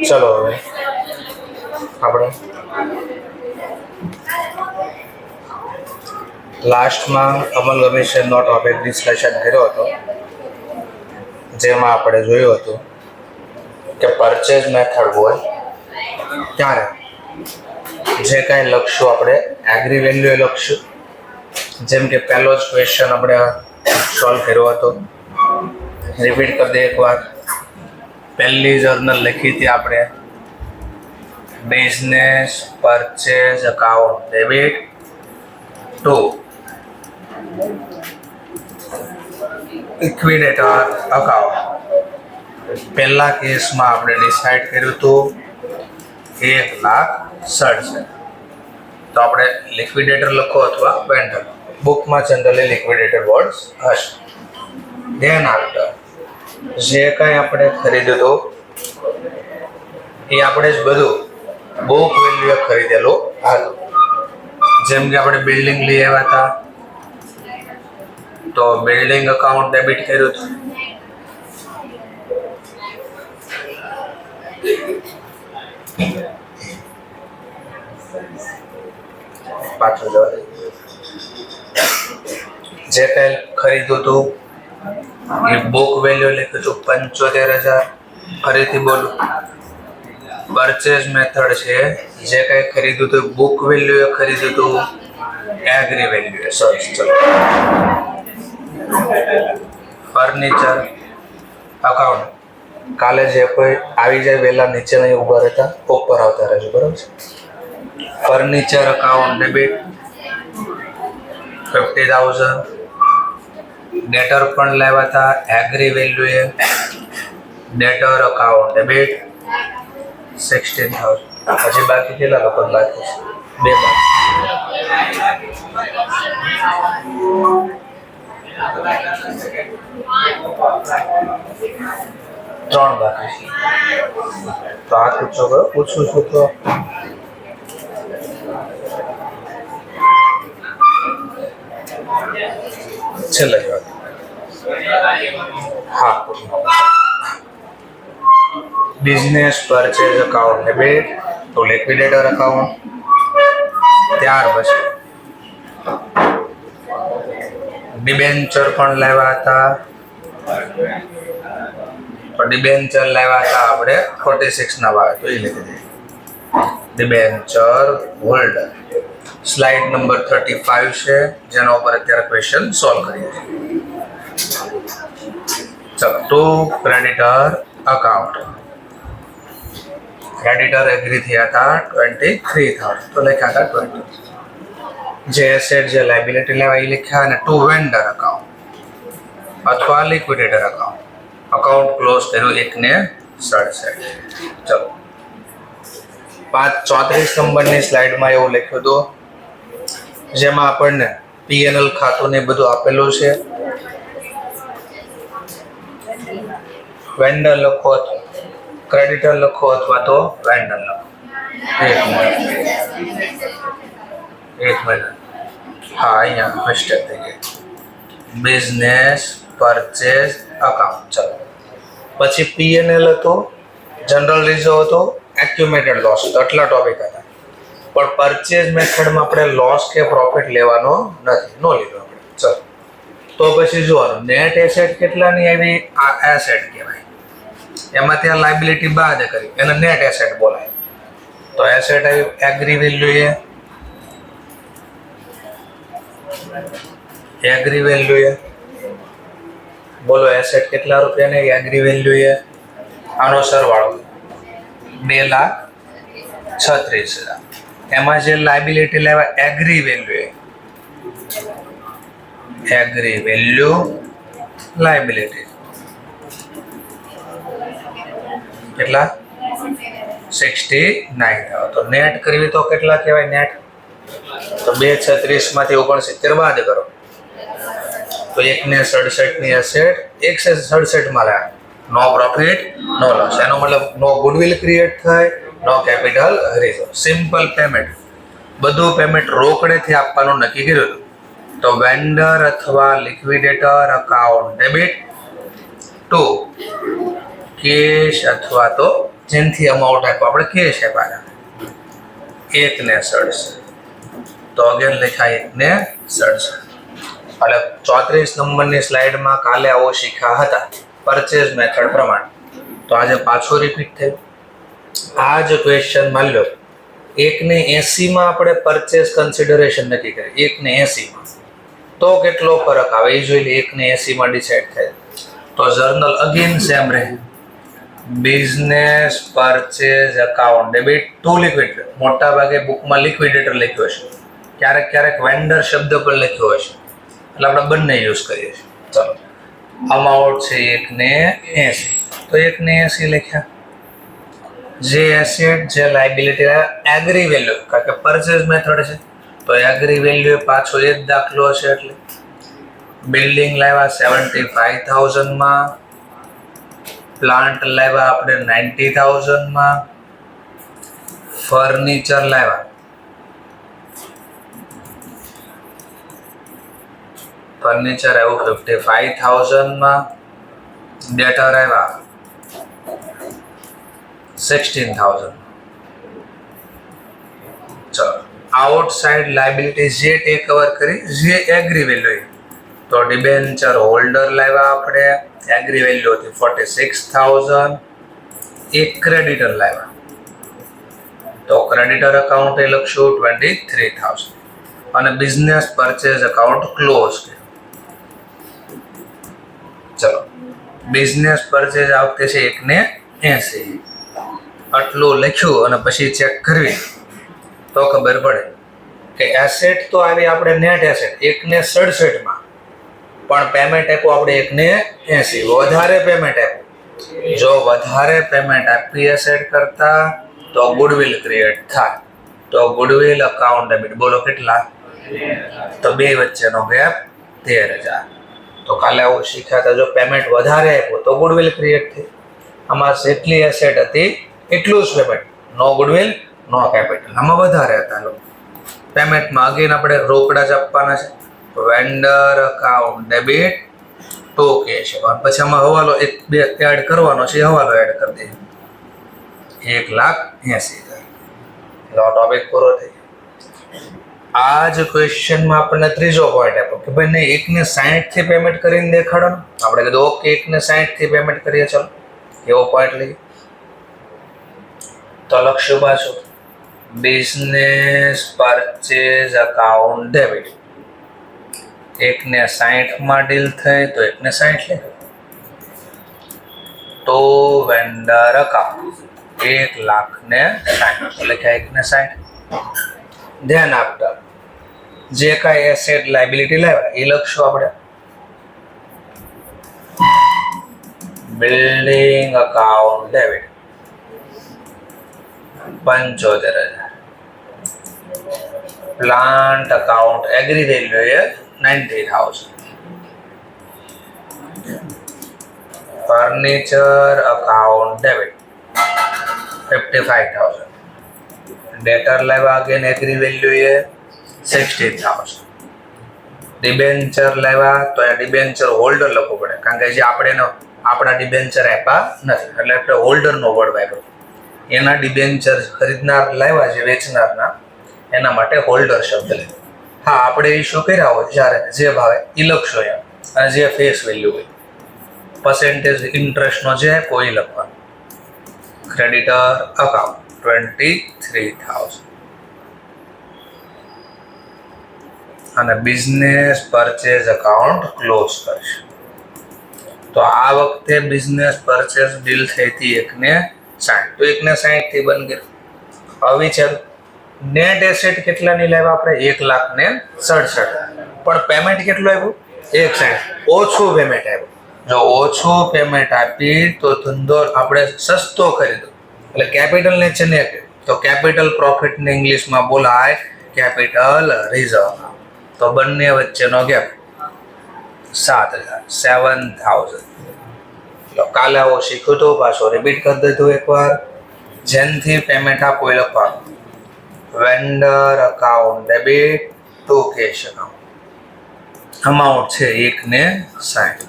चलो હવે આપણે લાસ્ટમાં અમલ કમિશનનો ટોપિક ડિસ્કશન કર્યો હતો, જેમાં આપણે જોયું હતું કે પરચેઝ મેથડ હોય ત્યારે જે કાંઈ લખશું આપણે એગ્રી વેલ્યુ લખશું. જેમ કે પહેલો જ ક્વેશ્ચન આપણે સોલ્વ કર્યો હતો. રિપીટ કરી દઈએ એકવાર. પહેલી જર્નલ લખી હતી આપણે, business purchase account debit two liquidator account. પહેલા કેસમાં આપણે ડિસાઇડ કર્યું હતું 1,67,000. તો આપણે લિક્વિડેટર લખો અથવા વેન્ડર. બુકમાં જનરલી લિક્વિડેટર વર્ડ્સ હશે. ધેન આફ્ટર જે કાંઈ આપણે ખરીદ્યું હતું એ આપણે જ બધું બુક વેલ્યુ ખરીદેલું હતું. જેમ કે આપણે બિલ્ડિંગ લઈ આવ્યા હતા તો બિલ્ડિંગ અકાઉન્ટ ડેબિટ કર્યું હતું. પાછું જવા જે કંઈ ખરીદ્યું હતું એ બુક વેલ્યુ લખ્યું હતું 75,000. ફરીથી બોલું, પરચેઝ મેથડ છે જે કંઈ ખરીદ્યું હતું બુક વેલ્યુ ખરીદ્યું હતું એગ્રી વેલ્યુ. સોરી, ચલો ફર્નિચર અકાઉન્ટ. કાલે જે કોઈ આવી જાય વહેલા નીચે નહીં ઊભા રહેતા, ઉપર આવતા રહેજો, બરાબર છે. Furniture account debit 50,000. ડેટર પણ લાવ્યા હતા એગ્રી વેલ્યુ એ. Debtor account debit 16,000. હજી બાકી કેટલા લોકો બાકી છે? 2 બાકી. ત્રણ બાકી છે. તો આ પૂછું છું તો છેલ્લે જવાબ. હા, બિઝનેસ પરચેઝ અકાઉન્ટ ડેબિટ તો લિક્વિડેટર અકાઉન્ટ. ત્યાર પછી ડિબેન્ચર પણ લાવ્યા હતા. તો ડિબેન્ચર લાવ્યા હતા આપણે 46 ના ભાવે, તો એ લખી દઈએ ડિબેન્ચર હોલ્ડર. સ્લાઇડ નંબર 35 છે, જેના ઉપર અત્યારે ક્વેશ્ચન સોલ્વ કરીએ છીએ. ચલો, to creditor account. Creditor agree થયા હતા 23,000, તો લખ્યા હતા 20. જે એસેટ જે લાયબિલિટી લેવા એ લખ્યા, અને ટુ વેન્ડર અકાઉન્ટ અથવા લિક્વિડેટર અકાઉન્ટ. અકાઉન્ટ ક્લોઝ કર્યું 1,67. ચલો 34 નંબરની સ્લાઇડમાં એવું લખ્યું હતું, જેમાં આપણને પીએનએલ ખાતું ને બધું આપેલું છે. વેન્ડર લખો અથવા ક્રેડિટર લખો અથવા તો વેન્ડર લખો. એક મિનિટ. હા, અહીંયા મિસ્ટેક થઈ ગઈ. Business purchase account. ચલો, પછી પીએનએલ હતો, જનરલ રિઝર્વ હતો, એક્યુમેટેડ લોસ. આટલા ટોપિક હતા. પણ પરચેઝ મેથડમાં આપણે લોસ કે પ્રોફિટ લેવાનો નથી, નો લીધો આપણે. ચલો, તો પછી જોવાનું નેટ એસેટ કેટલાની આવી, આ એસેટ કહેવાય. એમાં ત્યાં લાયબિલિટી બાદ કરી એને નેટ એસેટ બોલાય. તો એસેટ આવી એગ્રી વેલ્યુ એ, એગ્રી વેલ્યુ એ બોલો એસેટ કેટલા રૂપિયાની એગ્રી વેલ્યુ એ. આનો સરવાળો 2,36,000. એમાં જે લાયબિલિટી લેવા એગ્રી વેલ્યુ લાયબિલિટી કેટલા 69 તો નેટ કરવી તો કેટલા કહેવાય નેટ તો 236 માંથી 69 બાદ કરો તો 167 ની એસેટ 167 માં લાગે નો પ્રોફિટ નો લોસ એનો મતલબ નો ગુડવિલ ક્રિએટ થાય no capital reserve simple payment બધું પેમેન્ટ રોકડેથી આપવાનું નક્કી કર્યું તો વેન્ડર અથવા liquidator account debit to cash અથવા તો જેનથી અમાઉન્ટ આપ્યો આપણે કેશ આપ્યા 167 તો અગેન લખાય 167 એટલે 34 નંબરની સ્લાઇડમાં કાલે આવો શીખ્યા હતા પરચેઝ મેથડ પ્રમાણે તો આજે પાછો રિપીટ થયું આ જ ક્વેશ્ચન માન લો 180 માં આપણે પરચેઝ કન્સિડરેશન નક્કી કરી 180 માં તો કેટલો ફરક આવે એ જોઈ લે 180 માં ડિસાઈડ થાય તો જર્નલ અગેન સેમ રહે business purchase account debit to liquidator મોટા ભાગે બુકમાં લિક્વિડેટર લખ્યો હશે ક્યારેક ક્યારેક વેન્ડર શબ્દ પર લખ્યો હશે એટલે આપણે બંને યુઝ કરીએ છીએ ચલો અમાઉન્ટ છે 180 તો 180 લખ્યા જે એસેટ જે લાયબિલિટી એગ્રી વેલ્યુ કારણ કે પરચેઝ મેથડ છે તો એગ્રી વેલ્યુ પાછો એ જ દાખલો હશે એટલે બિલ્ડિંગ લાવ્યા 75,000 માં પ્લાન્ટ લાવ્યા આપણે 90,000 માં ફર્નિચર લાવ્યા ફર્નિચર આવ્યું 55,000 માં ડેટર આવ્યા 16,000 ચલો આઉટસાઇડ લાયબિલિટી જે ટેક કવર કરી જે એગ્રી વેલ્યુ તો ડિબેન્ચર હોલ્ડર લાવ્યા આપણે એગ્રી વેલ્યુ હતી 46,000 એક ક્રેડિટર લાવ્યા તો ક્રેડિટર અકાઉન્ટ એ લખશું 23,000 અને બિઝનેસ પરચેઝ અકાઉન્ટ ક્લોઝ ચલો બિઝનેસ પરચેઝ આવતે છે 180 આટલું લખ્યું અને પછી ચેક કરવી તો ખબર પડે કે એસેટ તો આવી આપણે નેટ એસેટ 167 માં પણ પેમેન્ટ આપ્યું આપણે 180 વધારે પેમેન્ટ આપ્યું જો વધારે પેમેન્ટ આપી એસેટ કરતા તો ગુડવિલ ક્રિએટ થાય તો ગુડવિલ અકાઉન્ટ ડેબિટ બોલો કેટલા તો બે વચ્ચેનો ગેપ 13,000 તો કાલે આવું શીખ્યા હતા જો પેમેન્ટ વધારે આપ્યું તો ગુડવિલ ક્રિએટ થઈ આમાં જેટલી એસેટ હતી એટલું જ પેમેન્ટ નો ગુડવિલ નો કેપિટલ આમાં વધારે હતા પેમેન્ટમાં અગેન આપણે રોકડા જ આપવાના છે vendor account debit to cash પછી આમાં હવાલો એક બે એડ કરવાનો છે હવાલો એડ કરી દઈએ 1,80,000 ટોપિક પૂરો થઈ આ જ ક્વેશ્ચનમાં આપણને ત્રીજો પોઈન્ટ આપ્યો કે ભાઈ નહીં 160 થી પેમેન્ટ કરીને દેખાડો ને આપણે કીધું ઓકે 160 થી પેમેન્ટ કરીએ ચલો એવો પોઈન્ટ લઈએ તો લખશું પાછું બિઝનેસ પરચેઝ અકાઉન્ટ ડેબિટ 160 માં ડીલ થઈ તો 160 લે તો વેન્ડર અકાઉન્ટ 1,60,000 લખ્યા 160 ધ્યાન આપતા જે કાંઈ એસેટ લાયબિલિટી લાવ્યા એ લખશું આપણે building account debit 75,000 plant account agree value એ 90,000 ફર્નિચર અકાઉન્ટ ડેબિટ 55,000 ડેટર લાવ્યા અગેન એગ્રી વેલ્યુ એ 16,000 ડિબેન્ચર લાવ્યા તો એ ડિબેન્ચર હોલ્ડર લખવું પડે કારણ કે જે આપણે આપણા ડિબેન્ચર આપ્યા નથી એટલે આપણે હોલ્ડરનો વર્ડ વાપર્યો એના ડિબેન્ચર ખરીદનાર લાવ્યા છે વેચનારના એના માટે હોલ્ડર શબ્દ લે હા આપણે ઇસ્યુ કર્યા હોય જ્યારે જે ભાવે એ લખશો એમ અને જે ફેસ વેલ્યુ હોય પર્સેન્ટેજ ઇન્ટરેસ્ટનો જે આપ્યો એ લખવાનું ક્રેડિટર અકાઉન્ટ 23,000 અને બિઝનેસ પરચેઝ અકાઉન્ટ ક્લોઝ કરશે તો આ વખતે બિઝનેસ પરચેઝ ડીલ થઈ હતી 160 તો 160 થી બન ગયું હવે છે નેટ એસેટ કેટલાની લાવ્યા આપણે 1,67,000 પણ પેમેન્ટ કેટલું આવ્યું 160 ઓછું પેમેન્ટ આવ્યું જો ઓછું પેમેન્ટ આપી તો ધંધો આપણે સસ્તો ખરીદો, એટલે કેપિટલ ને છે ને તો કેપિટલ પ્રોફિટ ને ઇંગ્લિશમાં બોલાય કેપિટલ રિઝર્વ. તો બંને વચ્ચેનો ગેપ 7,000. કાલે આવો શીખ્યું તો પાછો રિપીટ કરી દીધું એકવાર. જેનથી પેમેન્ટ આપો એ લખવાનું vendor account debit to cash account. Amount છે 1,60.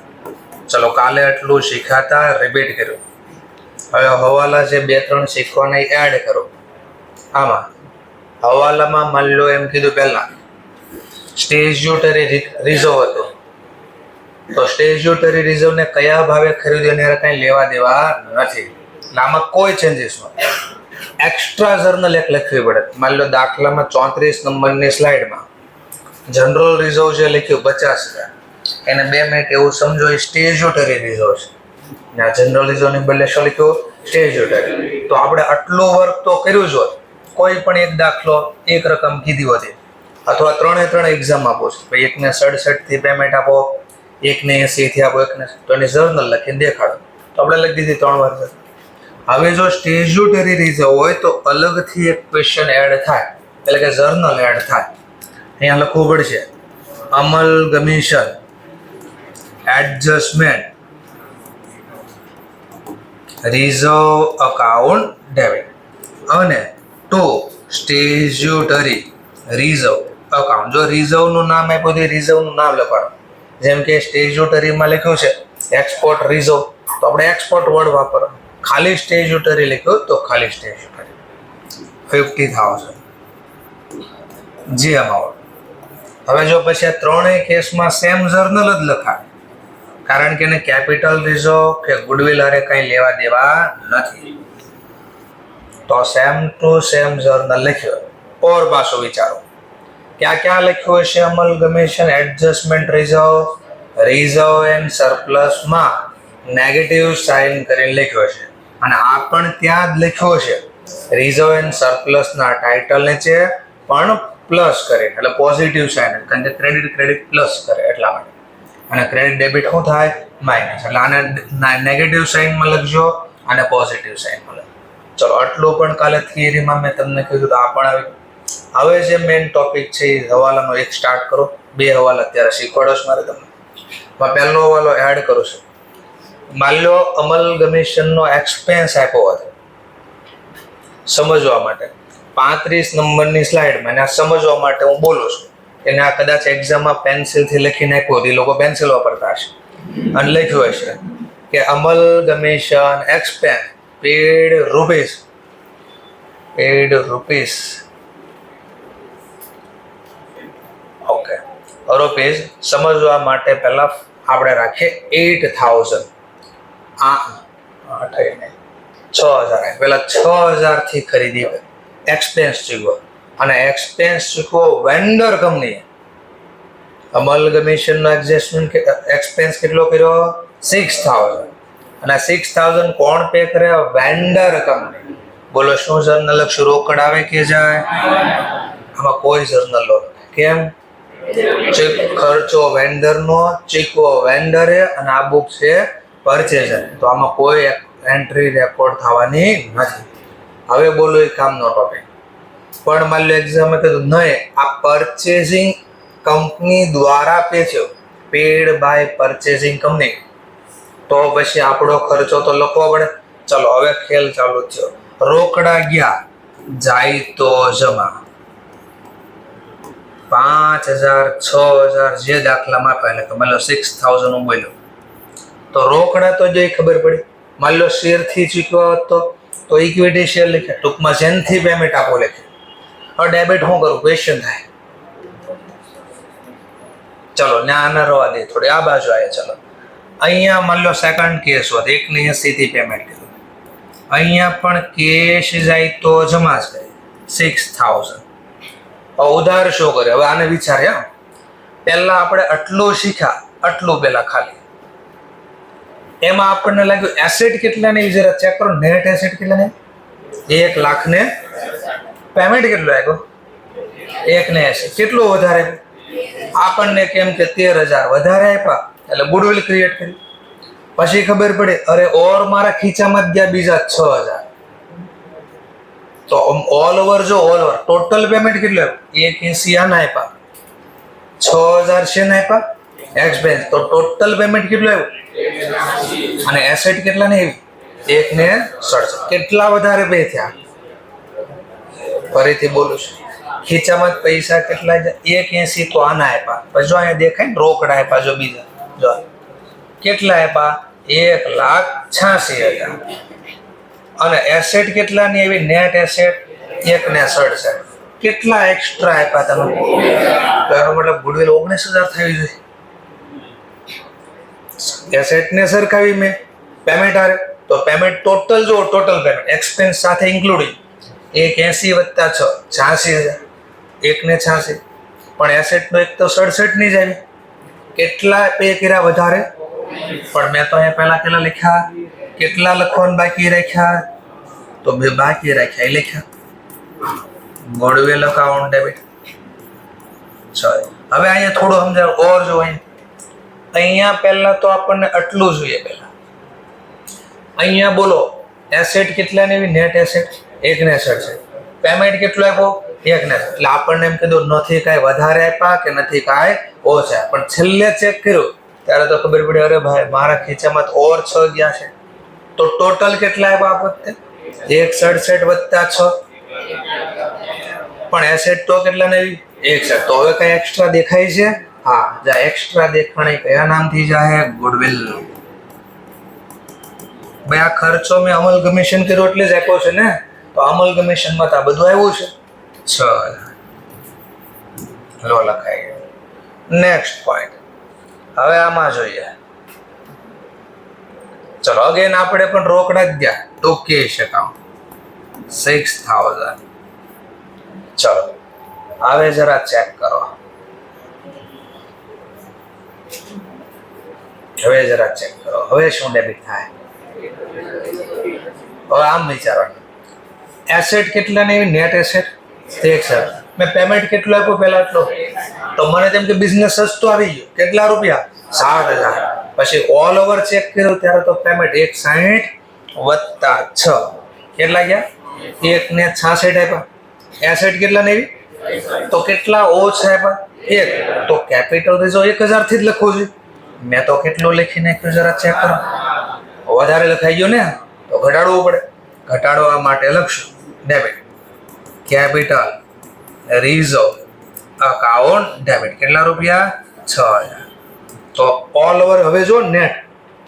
ચલો કાલે એટલું શીખાતા રિપીટ કર્યું. હવે હવાલા જે 2-3 શીખવાના એડ કરો. આમાં હવાલામાં માની લો એમ કીધું પહેલા સ્ટેચ્યુટરી રિઝર્વ હતું, તો સ્ટેચ્યુટરી રિઝર્વ ને કયા ભાવે ખરીદ્યો એને કઈ લેવા દેવા નથી, આમાં કોઈ ચેન્જીસ નથી. એક્સ્ટ્રા જર્નલ એક લખવી પડે. માની લો દાખલામાં 34 નંબરની સ્લાઇડમાં જનરલ રિઝર્વ જે લખ્યું 50,000, એને 2 મિનિટ એવું સમજો એ સ્ટેચ્યુટરી રિઝર્વ છે. ને જનરલ રિઝર્વ ની બદલે શું લખ્યું સ્ટેચ્યુટરી. તો આપણે આટલું વર્ક તો કર્યું જ હોત. કોઈ પણ એક દાખલો એક રકમ કીધી હોતી, અથવા 3 એક્ઝામ આપો છો, એકને 67 થી પેમેન્ટ આપો, એકને 80 થી આપો, એકને તો એની જર્નલ લખીને દેખાડો. તો આપણે લખી દીધી 3 વાર. હવે જો સ્ટેચ્યુટરી રિઝર્વ હોય તો અલગથી એક ક્વેશ્ચન એડ થાય, એટલે કે જર્નલ એડ થાય. અહીંયા લખવું પડશે અમલગમીશન એડજસ્ટમેન્ટ રિઝર્વ અકાઉન્ટ ડેબિટ અને ટુ સ્ટેચ્યુટરી રિઝર્વ અકાઉન્ટ. જો રિઝર્વનું નામ આપ્યું તો રિઝર્વનું નામ લખવાનું. જેમ કે સ્ટેચ્યુટરીમાં લખ્યું છે એક્સપોર્ટ રિઝર્વ, તો આપણે એક્સપોર્ટ વર્ડ વાપરવાનું. ખાલી સ્ટેચ્યુટરી લખ્યું તો ખાલી સ્ટેચ્યુટરી. 50,000 જે અમાઉન્ટ. હવે જો પછી આ 3 કેસમાં સેમ જર્નલ જ લખાય, કારણ કે એને કેપિટલ રિઝર્વ કે ગુડવિલ હારે કંઈ લેવા દેવા નથી. તો સેમ ટુ સેમ જર્નલ લખ્યો. ઓર પાછો વિચારો ક્યાં લખ્યું હશે અમલગમેશન એડજસ્ટમેન્ટ રિઝર્વ એન્ડ સરપ્લસમાં નેગેટિવ સાઇન કરીને લખ્યો છે, અને આ પણ ત્યાં જ લખ્યો છે રિઝર્વ એન્ડ સરપ્લસના ટાઇટલ નીચે પણ પ્લસ કરે, એટલે પોઝિટિવ સાઇન, કારણ કે ક્રેડિટ પ્લસ કરે એટલા માટે. અને ક્રેડિટ ડેબિટ શું થાય માઇનસ, એટલે આને નેગેટિવ સાઇનમાં લખજો અને પોઝિટિવ સાઇનમાં લખજો. ચલો આટલું પણ કાલે થિયરીમાં મેં તમને કીધું તો આ પણ આવી. હવે જે મેઇન ટોપિક છે એ હવાલાનો એક સ્ટાર્ટ કરો. 2 હવાલા અત્યારે શીખવાડો છે મારે તમને. પહેલો હવાલો એડ કરું છું. માની લો અમલગમીશનનો એક્સપેન્સ આપ્યો હતો સમજવા માટે 35 નંબરની સ્લાઇડમાં, અને આ સમજવા માટે હું બોલું છું. એને આ કદાચ એક્ઝામમાં પેન્સિલથી લખીને આપ્યો હતો, એ લોકો પેન્સિલ વાપરતા હશે, અને લખ્યું હશે કે amalgamation expense paid rupees okay rupees. સમજવા માટે પહેલા આપણે રાખીએ 8,000. 6,000 પહેલા 6,000 થી ખરીદી એક્સપેન્સ ચૂકવો, અને એક્સપેન્સ ચૂકવો વેન્ડર કંપની. અમલગમીશનનો એડજસ્ટમેન્ટ એક્સપેન્સ કેટલો કર્યો 6,000, અને 6,000 કોણ પે કરે વેન્ડર કંપની. બોલો શું જર્નલ લખશું? રોકડ આવે કે જાય? આમાં કોઈ જર્નલ લો. કેમ? ખર્ચો વેન્ડરનો, ચૂકવો વેન્ડરે, અને આ બુક છે પરચેઝર. તો આમાં કોઈ એન્ટ્રી રેકોર્ડ થવાની નથી. હવે બોલો એ કામનો ટોપિક. પણ માની લો એક્ઝામે કીધું નહીં આ પરચેઝિંગ કંપની દ્વારા પેડ બાય પરચેઝિંગ કંપની, તો પછી આપણો ખર્ચો તો લખવો પડે. ચલો હવે ખેલ ચાલુ થયો. રોકડા ગયા જાય તો જમા 5,000 6,000 જે દાખલામાં પહેલા તો માની લો 6,000 હું બોલ્યો, તો રોકડા તો જે ખબર પડી. માની લો શેરથી ચૂકવા હોત તો ઇક્વિટી શેર લખે, ટૂંકમાં જેનથી પેમેન્ટ આપો લખે. હવે ડેબિટ શું કરું ક્વેશ્ચન થાય. ચલો ના રવા દે, થોડી આ બાજુ આવે. ચલો અહીંયા માની લો સેકન્ડ કેસ હોત 1,80 થી પેમેન્ટ કર્યું. અહીંયા પણ કેશ જાય તો જમા જ કરે 6,000. ઉધાર શું કરે? હવે આને વિચારે. પહેલા આપણે આટલું શીખ્યા, આટલું પહેલા ખાલી એમાં આપણને લાગ્યું એસેટ કેટલા ને જરા ચેક કરો. નેટ એસેટ કેટલા ને 1 લાખ ને પેમેન્ટ કેટલું આવ્યું 1,80. કેટલું વધારે આપણને? કેમ કે 13,000 વધારે આપ્યા એટલે ગુડવિલ ક્રિએટ કરી. પછી ખબર પડે અરે ઓર મારા ખીચામાં જ ગયા બીજા 6000. તો ઓલ ઓવર જો ઓલ ઓવર ટોટલ પેમેન્ટ કેટલું આવ્યું? 180 આના આપ્યા, 6000 છે ને આપ્યા એક્સપેન્સ, તો ટોટલ પેમેન્ટ કેટલું આવ્યું? અને એસેટ કેટલા ને આવી? 167. કેટલા વધારે પે થયા? ફરીથી બોલું છું, ખીચામાં પૈસા કેટલા? 180 તો આના આપ્યા, પછી જો અહીંયા દેખાય ને રોકડા આપ્યા, જો બીજા જો કેટલા આપ્યા? 1,86,000. અને એસેટ કેટલાની આવી? Net asset 167. કેટલા એક્સ્ટ્રા આપ્યા તમે? તો એનો મતલબ ગુડવિલ 19,000 થવી જોઈએ. એસેટ ને સરખાવી મેં પેમેન્ટ આરે, તો પેમેન્ટ ટોટલ જો ટોટલ પેમેન્ટ એક્સપેન્સ સાથે ઇન્ક્લુડિંગ 180 વત્તા 6 86,000. 1,86. પણ એસેટ નો એક તો 67 ની જ આવી. કેટલા પે કર્યા વધારે? પણ મેં તો અહીંયા પહેલા કેટલા લખ્યા? કેટલા લખવાનું બાકી રાખ્યા? તો બે બાકી રાખ્યા એ લખ્યા. Goodwill account debit. ચલો હવે અહીંયા થોડું સમજાવ ઓર જો અહીંયા પહેલા તો આપણને આટલું જોઈએ. પહેલા અહીંયા બોલો એસેટ કેટલાની આવી? નેટ એસેટ 167 છે. પેમેન્ટ કેટલું આપ્યો? 167. એટલે આપણને એમ કીધું નથી કાંઈ વધારે આપ્યા કે નથી કાંઈ ઓછા, પણ છેલ્લે ચેક કર્યું ત્યારે તો ખબર પડી અરે ભાઈ મારા ખીચામાં તો ઓર 6 ગયા છે. તો ટોટલ કેટલા આપ્યા આ વખતે? 167 વત્તા 6. પણ એસેટ તો કેટલા ને આવી? 167. તો હવે કઈ એક્સ્ટ્રા દેખાય છે? હા, જા એક્સ્ટ્રા દેખાણી કયા નામથી જાય? ગુડવિલ. ભાઈ આ ખર્ચો મેં અમલ કમિશન કર્યો એટલે જ આપ્યો છે ને, તો અમલ કમિશનમાં તો આ બધું આવ્યું છે. ચલ લો લખાઈ ગયું. નેક્સ્ટ પોઈન્ટ હવે આમાં જોઈએ. ચલો અગેન આપણે પણ રોકડા જ ગયા તો કેશ એકાઉન્ટ 6,000. ચલો હવે જરા ચેક કરો. હવે જરા ચેક કરો હવે શું ડેબિટ થાય? હવે આમ વિચારવાનું એસેટ કેટલા ને નેટ એસેટ 167. મેં પેમેન્ટ કેટલું આપ્યું પહેલા? એટલો. તો મને તેમ કે બિઝનેસ સસ્તો આવી ગયો. કેટલા રૂપિયા? 7,000. પછી ઓલ ઓવર ચેક કર્યું ત્યારે તો પેમેન્ટ 160 વત્તા 6 કેટલા ગયા? 1,66 આપ્યા. એસેટ કેટલા ને તો કેટલા ઓછા આપ્યા? 1. તો કેપિટલ રેઝો 1,000 થી જ લખવું જોઈએ. મેં તો કેટલું લખી નાખ્યું જરા ચેક કરો. વધારે લખાઈ ગયો ને તો ઘટાડવું પડે. ઘટાડવા માટે લખશું debit capital reserve account debit. કેટલા રૂપિયા? 6,000. તો ઓલ ઓવર હવે જો નેટ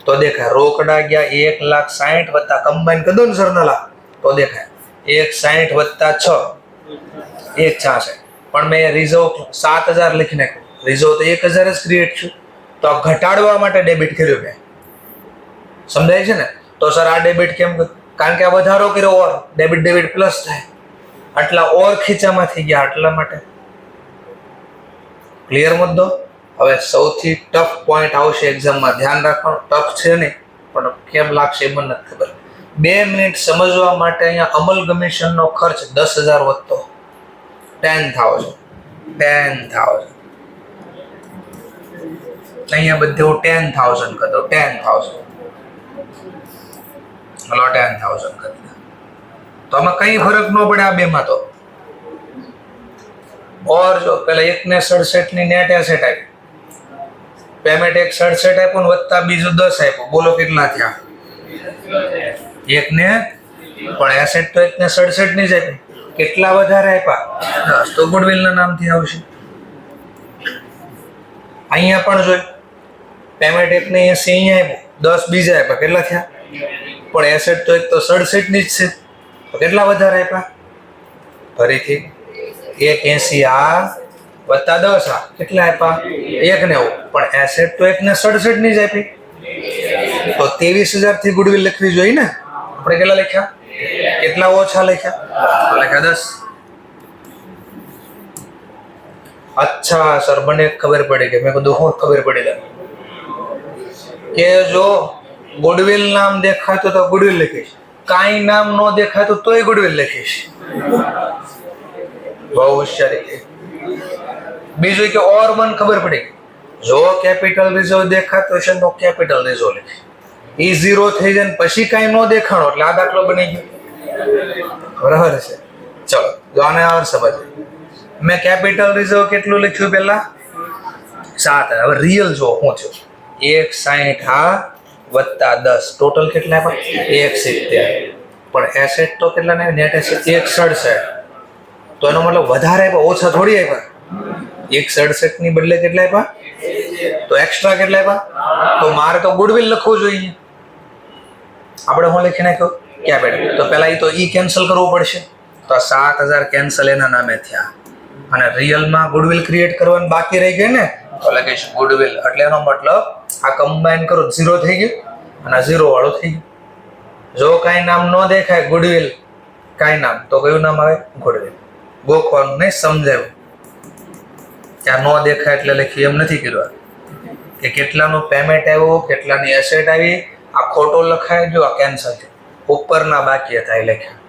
તો દેખાય રોકડા ગયા 1,60,000 વત્તા કમ્બાઈન કરી દો ને સરનાલા તો દેખાય 160 વત્તા 6 166. પણ મેં રિઝર્વ 7,000 લખી નાખ્યું. રિઝર્વ તો 1,000 જ ક્રિએટ થયું, તો ઘટાડવા માટે ડેબિટ કર્યું મેં. સમજાય છે ને? તો સર આ ડેબિટ કેમ? કારણ કે આ વધારો કર્યો ઓર ડેબિટ ડેબિટ પ્લસ થાય. આટલા ઓર ખીચામાં થઈ ગયા એટલા માટે. ક્લિયર મુદ્દો? હવે સૌથી ટફ પોઈન્ટ આવશે એક્ઝામમાં, ધ્યાન રાખવાનું. ટફ છે નહીં પણ કેમ લાગશે એ મને નથી ખબર. 2 મિનિટ સમજવા માટે અહીંયા અમલ કમિશનનો ખર્ચ 10,000 વધતો 10,000. અહીંયા બધું 10,000 કરી દો. 10,000 હલો 10,000 કરી દો. તો આમાં કઈ ફરક ન પડે આ બેમાં તો. ઓર જો પેલા 1,67 ની નેટ એસેટ આવી, પેમેન્ટ 1,67 આપ્યું વત્તા બીજું 10 આપ્યું, બોલો કેટલા થયા? 1 ને પણ એસેટ તો 1,67 ની જ આપી. કેટલા વધારે આપ્યા? 10. તો ગુડવિલ ના નામથી આવશે. અહીંયા પણ જોઈ પેમેન્ટ 1,80 અહીંયા આપ્યું, 10 બીજા આપ્યા, કેટલા થયા? પણ એસેટ તો એક તો 67 ની જ છે, તો કેટલા વધારે આપ્યા? ફરીથી 1,80 આ વત્તા 10 આ કેટલા આપ્યા? 1,90. પણ એસેટ તો 1,67 ની જ આપી, તો 23,000 થી ગુડવિલ લખવી જોઈએ ને. આપણે કેટલા લખ્યા? કેટલા ઓછા લખ્યા? લખ્યા 10. અચ્છા સર, મને ખબર પડી કે મેં કીધું હું ખબર પડી ગઈ કે જો ગુડવિલ નામ દેખાતું તો ગુડવિલ લખીશ, કાંઈ નામ ન દેખાતું તોય ગુડવિલ લખીશ. બહુ હોશિયારી. બીજું કે ઓર મને ખબર પડી, જો કેપિટલ રિઝર્વ દેખાતો છે તો કેપિટલ રિઝર્વ લખીશ, એ 0 થઈ જાય ને પછી કાંઈ ન દેખાણો એટલે આ દાખલો બની ગયો. બરાબર છે. ચલો જો આને આवर સમજ. મેં કેપિટલ રિઝર્વ કેટલું લખ્યું પહેલા 7. હવે રિયલ જો શું થયું 160 આ વત્તા 10 ટોટલ કેટલા આપ્યા 170. પણ એસેટ તો કેટલા ને નેટ એસેટ 167. તો એનો મતલબ વધારે આપ્યા ઓછા થોડી આપ્યા. 167 ની બદલે કેટલા આપ્યા તો એક્સ્ટ્રા કેટલા આપ્યા. તો મારે તો ગુડવિલ લખવું જોઈએ. આપણે શું લખી નાખ્યો કેપિટલ. તો પહેલા એ તો ઈ કેન્સલ કરવું પડશે. તો 7000 કેન્સલ એના નામે થયા. અને રિયલમાં ગુડવિલ ક્રિએટ કરવાની બાકી રહી ગઈ ને તો લખીશ ગુડવિલ. એટલે એનો મતલબ આ કમ્બાઈન કરો 0 થઈ ગયું અને 0 વાળું થઈ ગયું. જો કાંઈ નામ ન દેખાય ગુડવિલ કાંઈ નામ તો કયું નામ આવે ગુડવિલ. ગોખવાનું નહીં સમજાવ્યું. ત્યાં ન દેખાય એટલે લખી એમ નથી કર્યું કે કેટલાનું પેમેન્ટ આવ્યું કેટલાની એસેટ આવી. આ ખોટો લખાય જો આ કેન્સલ થયું. ઉપરના બાકી હતા એ લખ્યા.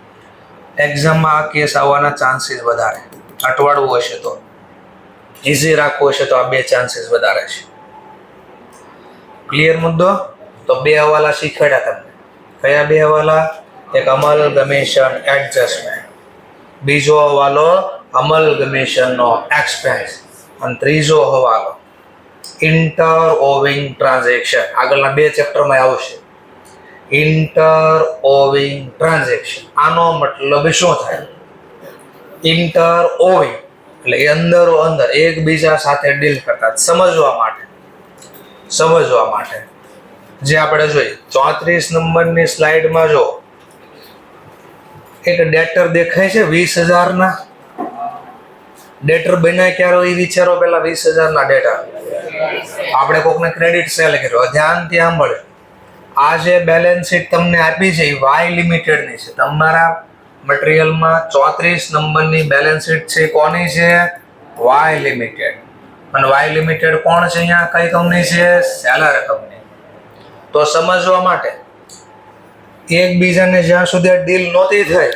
એક્ઝામમાં આ કેસ આવવાના ચાન્સીસ વધારે. અટવાડવું હશે તો ઇઝી રાખવું હશે તો આ 2 ચાન્સીસ વધારે છે. ક્લિયર મુદ્દો. તો 2 હવાલા શીખવાડ્યા તમને. કયા 2 હવાલા? એક અમલગમેશન એડજસ્ટમેન્ટ, બીજો હવાલો અમલગમેશનનો એક્સપેન્સ અને ત્રીજો હવાલો ઇન્ટરઓવિંગ ટ્રાન્ઝેક્શન. આગળના 2 ચેપ્ટરમાં આવશે ઇન્ટરઓવિંગ ટ્રાન્ઝેક્શન. આનો મતલબ શું થાય? ઇન્ટરઓવિંગ એટલે અંદરો અંદર એકબીજા સાથે ડીલ કરતા. સમજવા માટે જે આપણે જોઈએ 34 નંબરની સ્લાઇડમાં જો એક ડેટર દેખાય છે 20000 ના. ડેટર બન્યા ક્યારે એ વિચારો પહેલા. 20000 ના ડેટા આપણે કોકને ક્રેડિટ સેલ કર્યો. ધ્યાનથી સાંભળે. આ જે બેલેન્સ શીટ તમને આપી છે એ વાય લિમિટેડની છે. તમારા મટીરિયલમાં 34 નંબરની બેલેન્સ શીટ છે કોની છે? Y limited. અને વાય લિમિટેડ કોણ છે અહીંયા? કઈ કંપની છે? Seller company. તો સમજવા માટે એકબીજાને જ્યાં સુધી આ ડીલ નહોતી થઈ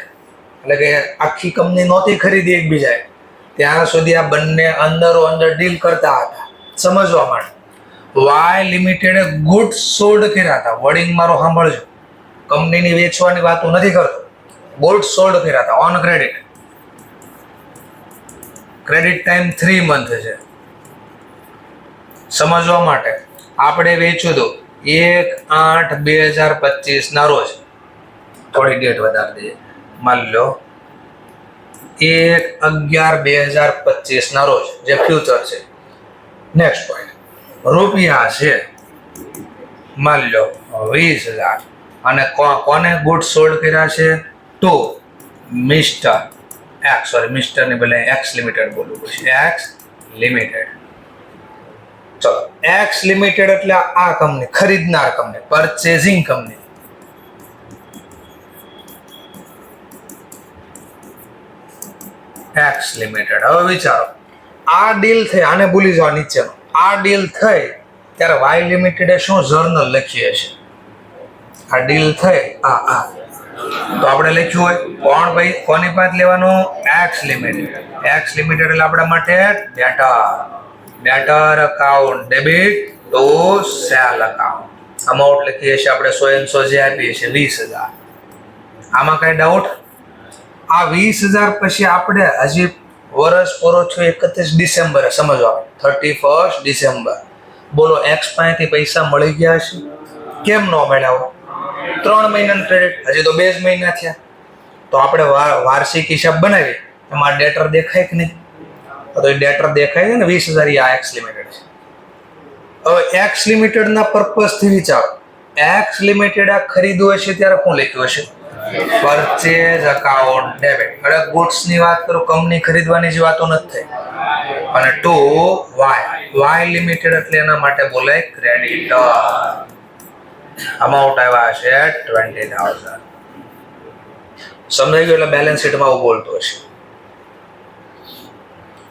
એટલે કે આખી કંપની નહોતી ખરીદી એકબીજાએ ત્યાં સુધી આ બંને અંદરો અંદર ડીલ કરતા હતા. સમજવા માટે વાય લિમિટેડે ગુડ્સ સોલ્ડ કર્યા હતા. વર્ડિંગ મારો સાંભળજો. કંપનીની વેચવાની વાતો નથી કરતો. ગુડ્સ સોલ્ડ કર્યા હતા on credit. Credit time 3 month છે. સમજવા માટે આપણે વેચ્યું હતું 1/8/2025 ના રોજ. થોડી ડેટ વધારી દઈએ. માની લો 1/11/2025 ના રોજ જે ફ્યુચર છે. નેક્સ્ટ પોઈન્ટ રૂપિયા છે માની લો 20000 અને કોને ગુડ સોલ્ડ કર્યા છે? To mister X. Sorry mister ની બદલે એક્સ લિમિટેડ બોલવું પડશે. X limited. ચલો એક્સ લિમિટેડ એટલે આ કંપની ખરીદનાર company purchasing company. X limited. હવે વિચારો આ ડીલ થઈ. આને ભૂલી જાઓ નીચેનો. આ ડીલ થઈ ત્યારે વાય લિમિટેડે શું જર્નલ લખી હશે? આ ડીલ થઈ આ તો આપણે લખ્યું હોય કોણ ભાઈ કોની પાસે લેવાનું? X limited. એક્સ લિમિટેડ એટલે આપણા માટે ડેટર account debit to sell account. Amount લખીએ છીએ આપણે 100 જે આપીએ છીએ 20000. આમાં કઈ ડાઉટ? આ 20000 પછી આપણે હજી વર્ષ પૂરો થયો 31 ડિસેમ્બરે. સમજવા 31 ડિસેમ્બર. બોલો એક્સ પાસેથી પૈસા મળી ગયા છે? કેમ ન મળ્યા? 3 મહિનાનું ક્રેડિટ. હજી તો 2 જ મહિના થયા. તો આપણે વાર્ષિક હિસાબ બનાવી એમાં ડેટર દેખાય કે નહીં? તો એ ડેટર દેખાય છે ને 20000 આ એક્સ લિમિટેડ છે. હવે એક્સ લિમિટેડના પર્પઝથી વિચારો. એક્સ લિમિટેડ આ ખરીદવું હશે ત્યારે શું લખ્યું હશે? Purchase account debit. એટલે ગુડ્સની વાત કરું, કંપની ખરીદવાની જ વાતો નથી થઈ. અને ટુ વાય લિમિટેડ એટલે એના માટે બોલાય ક્રેડિટર. અમાઉન્ટ આવ્યા છે 20000. સમજાઈ ગયું? એટલે બેલેન્સ શીટમાં આવું બોલતો હશે.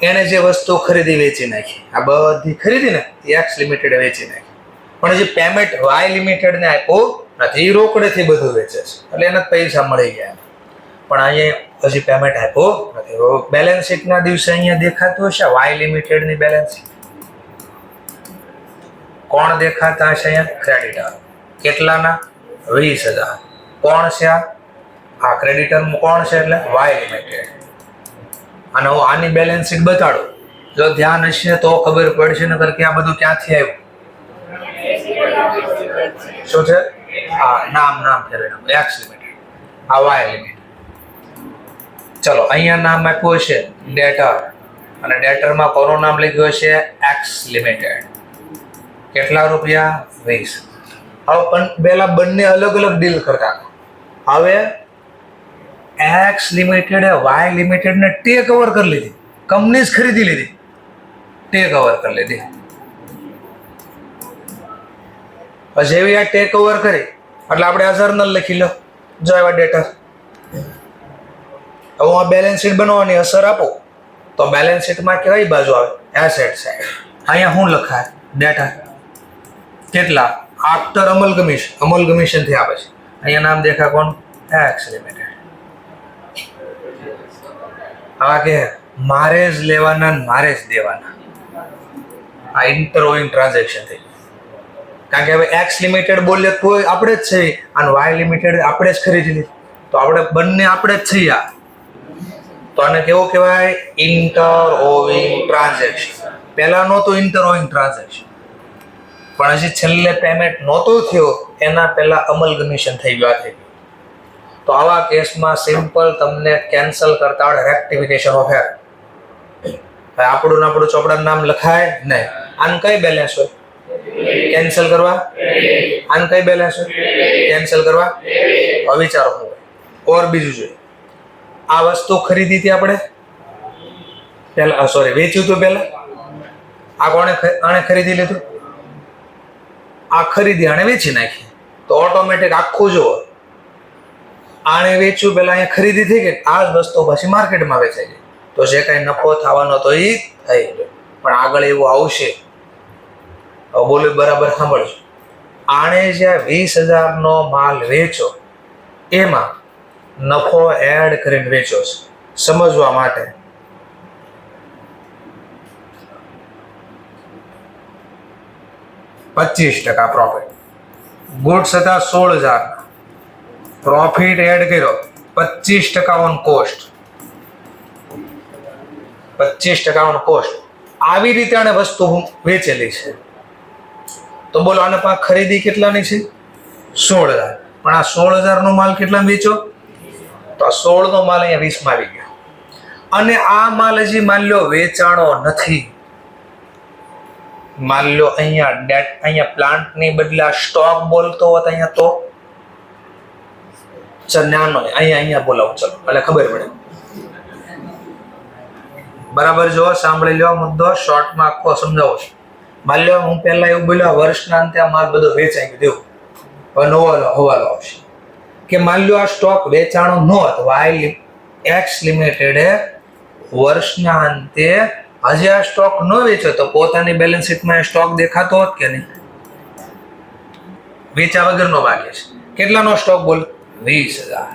એને જે વસ્તુ ખરીદી વેચી નાખી. આ બધી ખરીદી ને એક્સ લિમિટેડ વેચી નાખી. પણ જે પેમેન્ટ વાય લિમિટેડ ને આપ્યું નથી. રોકડેથી બધું વેચે છે એટલે એને પૈસા મળી ગયા. પણ અહીંયા હજી પેમેન્ટ આપ્યું નથી. બેલેન્સ શીટના દિવસે અહીંયા દેખાતું હશે વાય લિમિટેડની બેલેન્સ શીટ. કોણ દેખાતા હશે અહીંયા? ક્રેડિટર. કેટલાના? 20,000. કોણ છે આ ક્રેડિટર કોણ છે? એટલે વાય લિમિટેડ. અને હું આની બેલેન્સ શીટ બતાડું, જો ધ્યાન હશે તો ખબર પડશે, નકર કે આ બધું ક્યાંથી આવ્યું? શું છે? હા, નામ ફેરવી એક્સ લિમિટેડ, આ વાય લિમિટેડ. ચલો, અહીંયા નામ આપ્યું છે ડેટર, અને ડેટરમાં કોનું નામ લખ્યું છે? X limited. કેટલા રૂપિયા? 20. હવે પણ પહેલા બંને અલગ અલગ ડીલ કરતા. હવે એક્સ લિમિટેડે વાય લિમિટેડને ટેક ઓવર કરી લીધી, કંપની જ ખરીદી લીધી, ટેક ઓવર કરી લીધી. પછી એવી આ ટેક ઓવર કરી એટલે આપણે આ જર્નલ લખી લો, જો એવા ડેટા. હવે હું આ બેલેન્સ શીટ બનાવવાની અસર આપું તો બેલેન્સ શીટમાં કઈ બાજુ આવે? Asset side. અહીંયા શું લખાય? ડેટા. કેટલા? આફ્ટર અમલગમીશન થી આવે છે. અહીંયા નામ દેખા કોણ? X limited. આવા કે મારે જ લેવાના મારે જ દેવાના, આ ઇન્ટરઓઇંગ ટ્રાન્ઝેક્શન થઈ. કારણ કે હવે એક્સ લિમિટેડ બોલે તો આપણે જ છે, અને વાય લિમિટેડ આપણે જ ખરીદી લીધી, તો આપણે બંને આપણે જ છીએ. તો આને કેવું કહેવાય? ઇન્ટરઓઇંગ ટ્રાન્ઝેક્શન. પહેલા નહોતું ઇન્ટરઓઇંગ ટ્રાન્ઝેક્શન, પણ હજી છેલ્લે પેમેન્ટ નહોતું થયું એના પહેલા અમલગમીશન થઈ ગયું. તો આવા કેસમાં સિમ્પલ તમને કેન્સલ કરતા આવડે, રેક્ટિફિકેશન ઓફ એરર. આપણું ચોપડાનું નામ લખાય નહીં. આનું કઈ બેલેન્સ હોય? કેન્સલ કરવા. આનું કઈ બેલેન્સ હોય? કેન્સલ કરવા. વિચારો શું હોય? ઓર બીજું જોઈએ, આ વસ્તુ ખરીદી હતી આપણે પહેલા, વેચ્યું હતું પહેલા. આ આણે ખરીદી લીધું, આ ખરીદી આણે વેચી નાખી, તો ઓટોમેટિક આખું જુઓ, આણે વેચ્યું પહેલા, અહીંયા ખરીદી થઈ ગઈ, આ જ વસ્તુ પછી માર્કેટમાં વેચાઈ ગઈ, તો જે કઈ નફો થવાનો તો એ થઈ ગયો. પણ આગળ એવું આવશે. હવે બોલો બરાબર સાંભળજો. આણે જ્યાં 20,000 નો માલ વેચો એમાં નફો એડ કરીને વેચ્યો છે. સમજવા માટે $25 પ્રોફિટ. ગુડ્સ હતા 16,000, પ્રોફિટ એડ કર્યો 25% ઓન કોસ્ટ. 25% on cost. આવી રીતે આને વસ્તુ વેચેલી છે. તો બોલો આને પાસે ખરીદી કેટલાની છે? 16,000. પણ આ 16,000 નો માલ કેટલા વેચો? તો આ 16 નો માલ અહીંયા 20 માં આવી ગયો. અને આ માલ હજી માલ્યો વેચાણો નથી. માલ્યો અહીંયા પ્લાન્ટની બદલે આ સ્ટોક બોલતો હોત અહીંયા તો નાનો અહીંયા બોલાવું. ચલો એટલે ખબર પડે. બરાબર જો સાંભળી લો મુદ્દો, શોર્ટમાં આખો સમજાવું છું. માલ્યો હું પહેલા એવું બોલ્યો વર્ષના અંતે આ માલ બધો વેચાઈ ગયો, હવે નવો હવાલો આવશે કે માલ્યો આ સ્ટોક વેચાણો ન હતો, વાય એક્સ લિમિટેડે વર્ષના અંતે હજી આ સ્ટોક ન વેચ્યો તો પોતાની બેલેન્સ શીટમાં સ્ટોક દેખાતો હોત કે નહીં? વેચા વગરનો બાકી છે. કેટલાનો સ્ટોક બોલ? 20,000.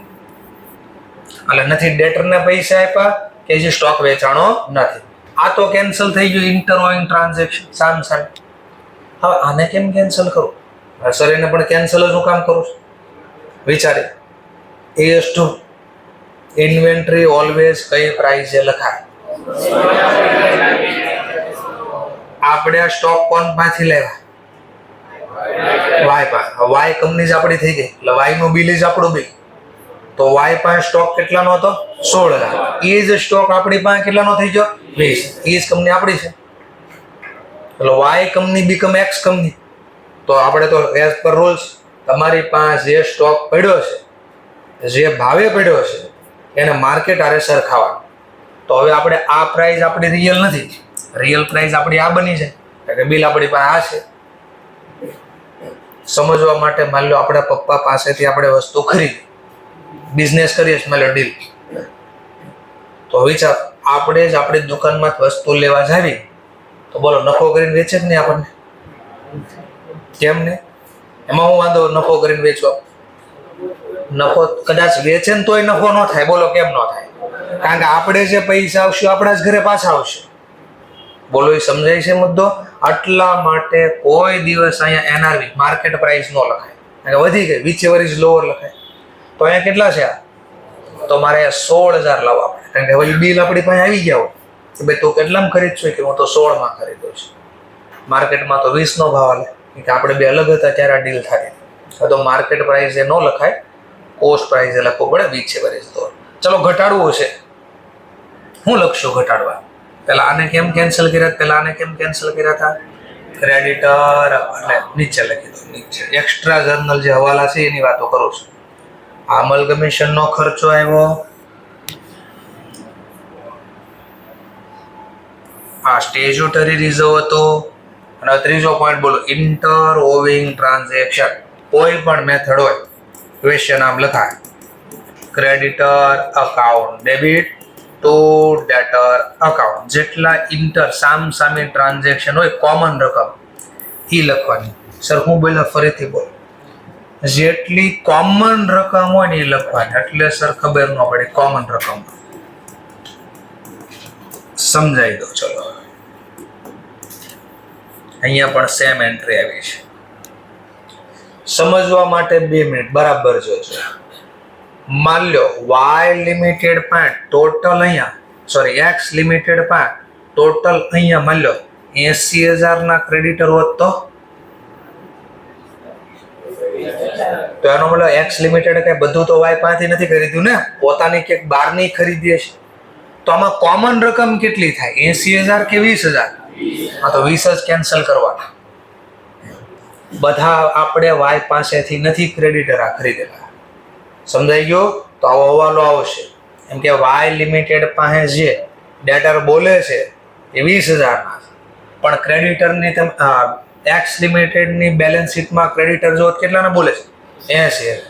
એટલે નથી ડેટરને પૈસા આપ્યા કે જે સ્ટોક વેચાણો નથી. આ તો કેન્સલ થઈ ગયું, ઇન્ટરઓઇંગ ટ્રાન્ઝેક્શન સામ. હવે આને કેમ કેન્સલ કરું? સર એને પણ કેન્સલ જ હું કામ કરું છું? વિચારે AS2 ઇન્વેન્ટરી ઓલવેઝ કઈ પ્રાઇસે લખાય? આપણે આ સ્ટોક કોણ પાસેથી લેવા? વાય પાસે. વાય કંપની જ આપણી થઈ ગઈ એટલે વાય નું બિલ જ આપણું બિલ. તો વાય પાસે સ્ટોક કેટલાનો હતો? 16,000. એ જ સ્ટોક આપણી પાસે કેટલાનો થઈ ગયો? 20. એ જ કંપની આપણી છે એટલે Y company become X company. તો આપણે તો એઝ પર રૂલ્સ તમારી પાસે જે સ્ટોક પડ્યો છે, જે ભાવે પડ્યો છે, એને માર્કેટ આરે સરખાવવાનો. તો હવે આપણે આ પ્રાઇસ આપણી રિયલ નથી, રિયલ પ્રાઇસ આપણી આ બની છે કે બિલ આપણી પાસે આ છે. સમજવા માટે માની લો આપણા પપ્પા પાસેથી આપણે વસ્તુ ખરીદી, બિઝનેસ કરીએ છીએ, માની લો ડીલ. તો વિચાર આપણે જ આપણી દુકાનમાં વસ્તુ લેવા જાવી તો બોલો નફો કરીને વેચે જ નહીં આપણને? કેમ ને? એમાં હું વાંધો નફો કરીને વેચો? નફો કદાચ વેચે ને તોય નફો ન થાય. બોલો કેમ ન થાય? કારણ કે આપણે જે પૈસા આવશે આપણા જ ઘરે પાછા આવશે. બોલો એ સમજાય છે મુદ્દો? આટલા માટે કોઈ દિવસ અહીંયા NRV માર્કેટ પ્રાઇસ ન લખાય. વધી ગઈ, વિચ એવર ઇઝ લોઅર લખાય. તો અહીંયા કેટલા છે આ? તો મારે 16,000 લાવવા પડે, કારણ કે હવે બિલ આપણી પાસે આવી ગયા હોય કે ભાઈ તું કેટલામાં ખરીદશો કે હું તો 16માં ખરીદું છું. માર્કેટમાં તો 20નો ભાવ હાલે, કે આપણે બે અલગ હતા ત્યારે આ ડીલ થાય. તો માર્કેટ પ્રાઇસ એ ન લખાય, કોસ્ટ પ્રાઇસ એ લખવું પડે, વિચ એવર ઇઝ લોઅર. ચલો ઘટાડવું હશે, હું લખશું ઘટાડવા? પેલા આને કેમ કેન્સલ કર્યા? પેલા આને કેમ કેન્સલ કર્યા હતા? ક્રેડિટર એટલે નીચે લખી દો, નીચે એક્સ્ટ્રા જર્નલ જે હવાલા છે એની વાતો કરું છું. અમલગમેશનનો ખર્ચો આવ્યો, આ સ્ટેચ્યુટરી રિઝર્વ હતો, અને ત્રીજો પોઈન્ટ બોલો, ઇન્ટર ઓવિંગ ટ્રાન્ઝેક્શન. કોઈ પણ મેથડ હોય, ક્વેશ્ચન આમ લખાય, creditor account debit two ડેટર account. જેટલા ઇન્ટર સામસામે ટ્રાન્ઝેક્શન હોય, કોમન રકમ એ લખવાની. સર હું બોલ્યા ફરીથી બોલ. જેટલી કોમન રકમ હોય ને એ લખવાની, એટલે સર ખબર ન પડે કોમન રકમ. સમજાઈ દો. ચલો અહીંયા પણ સેમ એન્ટ્રી આવી છે. સમજવા માટે 2 મિનિટ બરાબર જોજો. માન લો વાય લિમિટેડ પાસે ટોટલ અહીંયા એક્સ લિમિટેડ પાસે ટોટલ અહીંયા માન લો 80,000 ના ક્રેડિટર હોત તો એનો મતલબ એક્સ લિમિટેડ કઈ બધું તો વાય પાસેથી નથી ખરીદ્યું ને, પોતાની કે બહારની ખરીદી છે. તો આમાં કોમન રકમ કેટલી થાય? 80,000 કે 20,000? હા તો 20 જ કેન્સલ કરવાના. બધા આપણે વાય પાસેથી નથી ક્રેડિટર આ ખરીદેલા. સમજાઈ ગયો? તો આવો હવાલો આવશે એમ કે વાય લિમિટેડ પાસે જે ડેટર બોલે છે એ 20,000 ના, પણ ક્રેડિટરની એક્સ લિમિટેડની બેલેન્સ શીટમાં ક્રેડિટર જો કેટલાના બોલે છે? 80,000.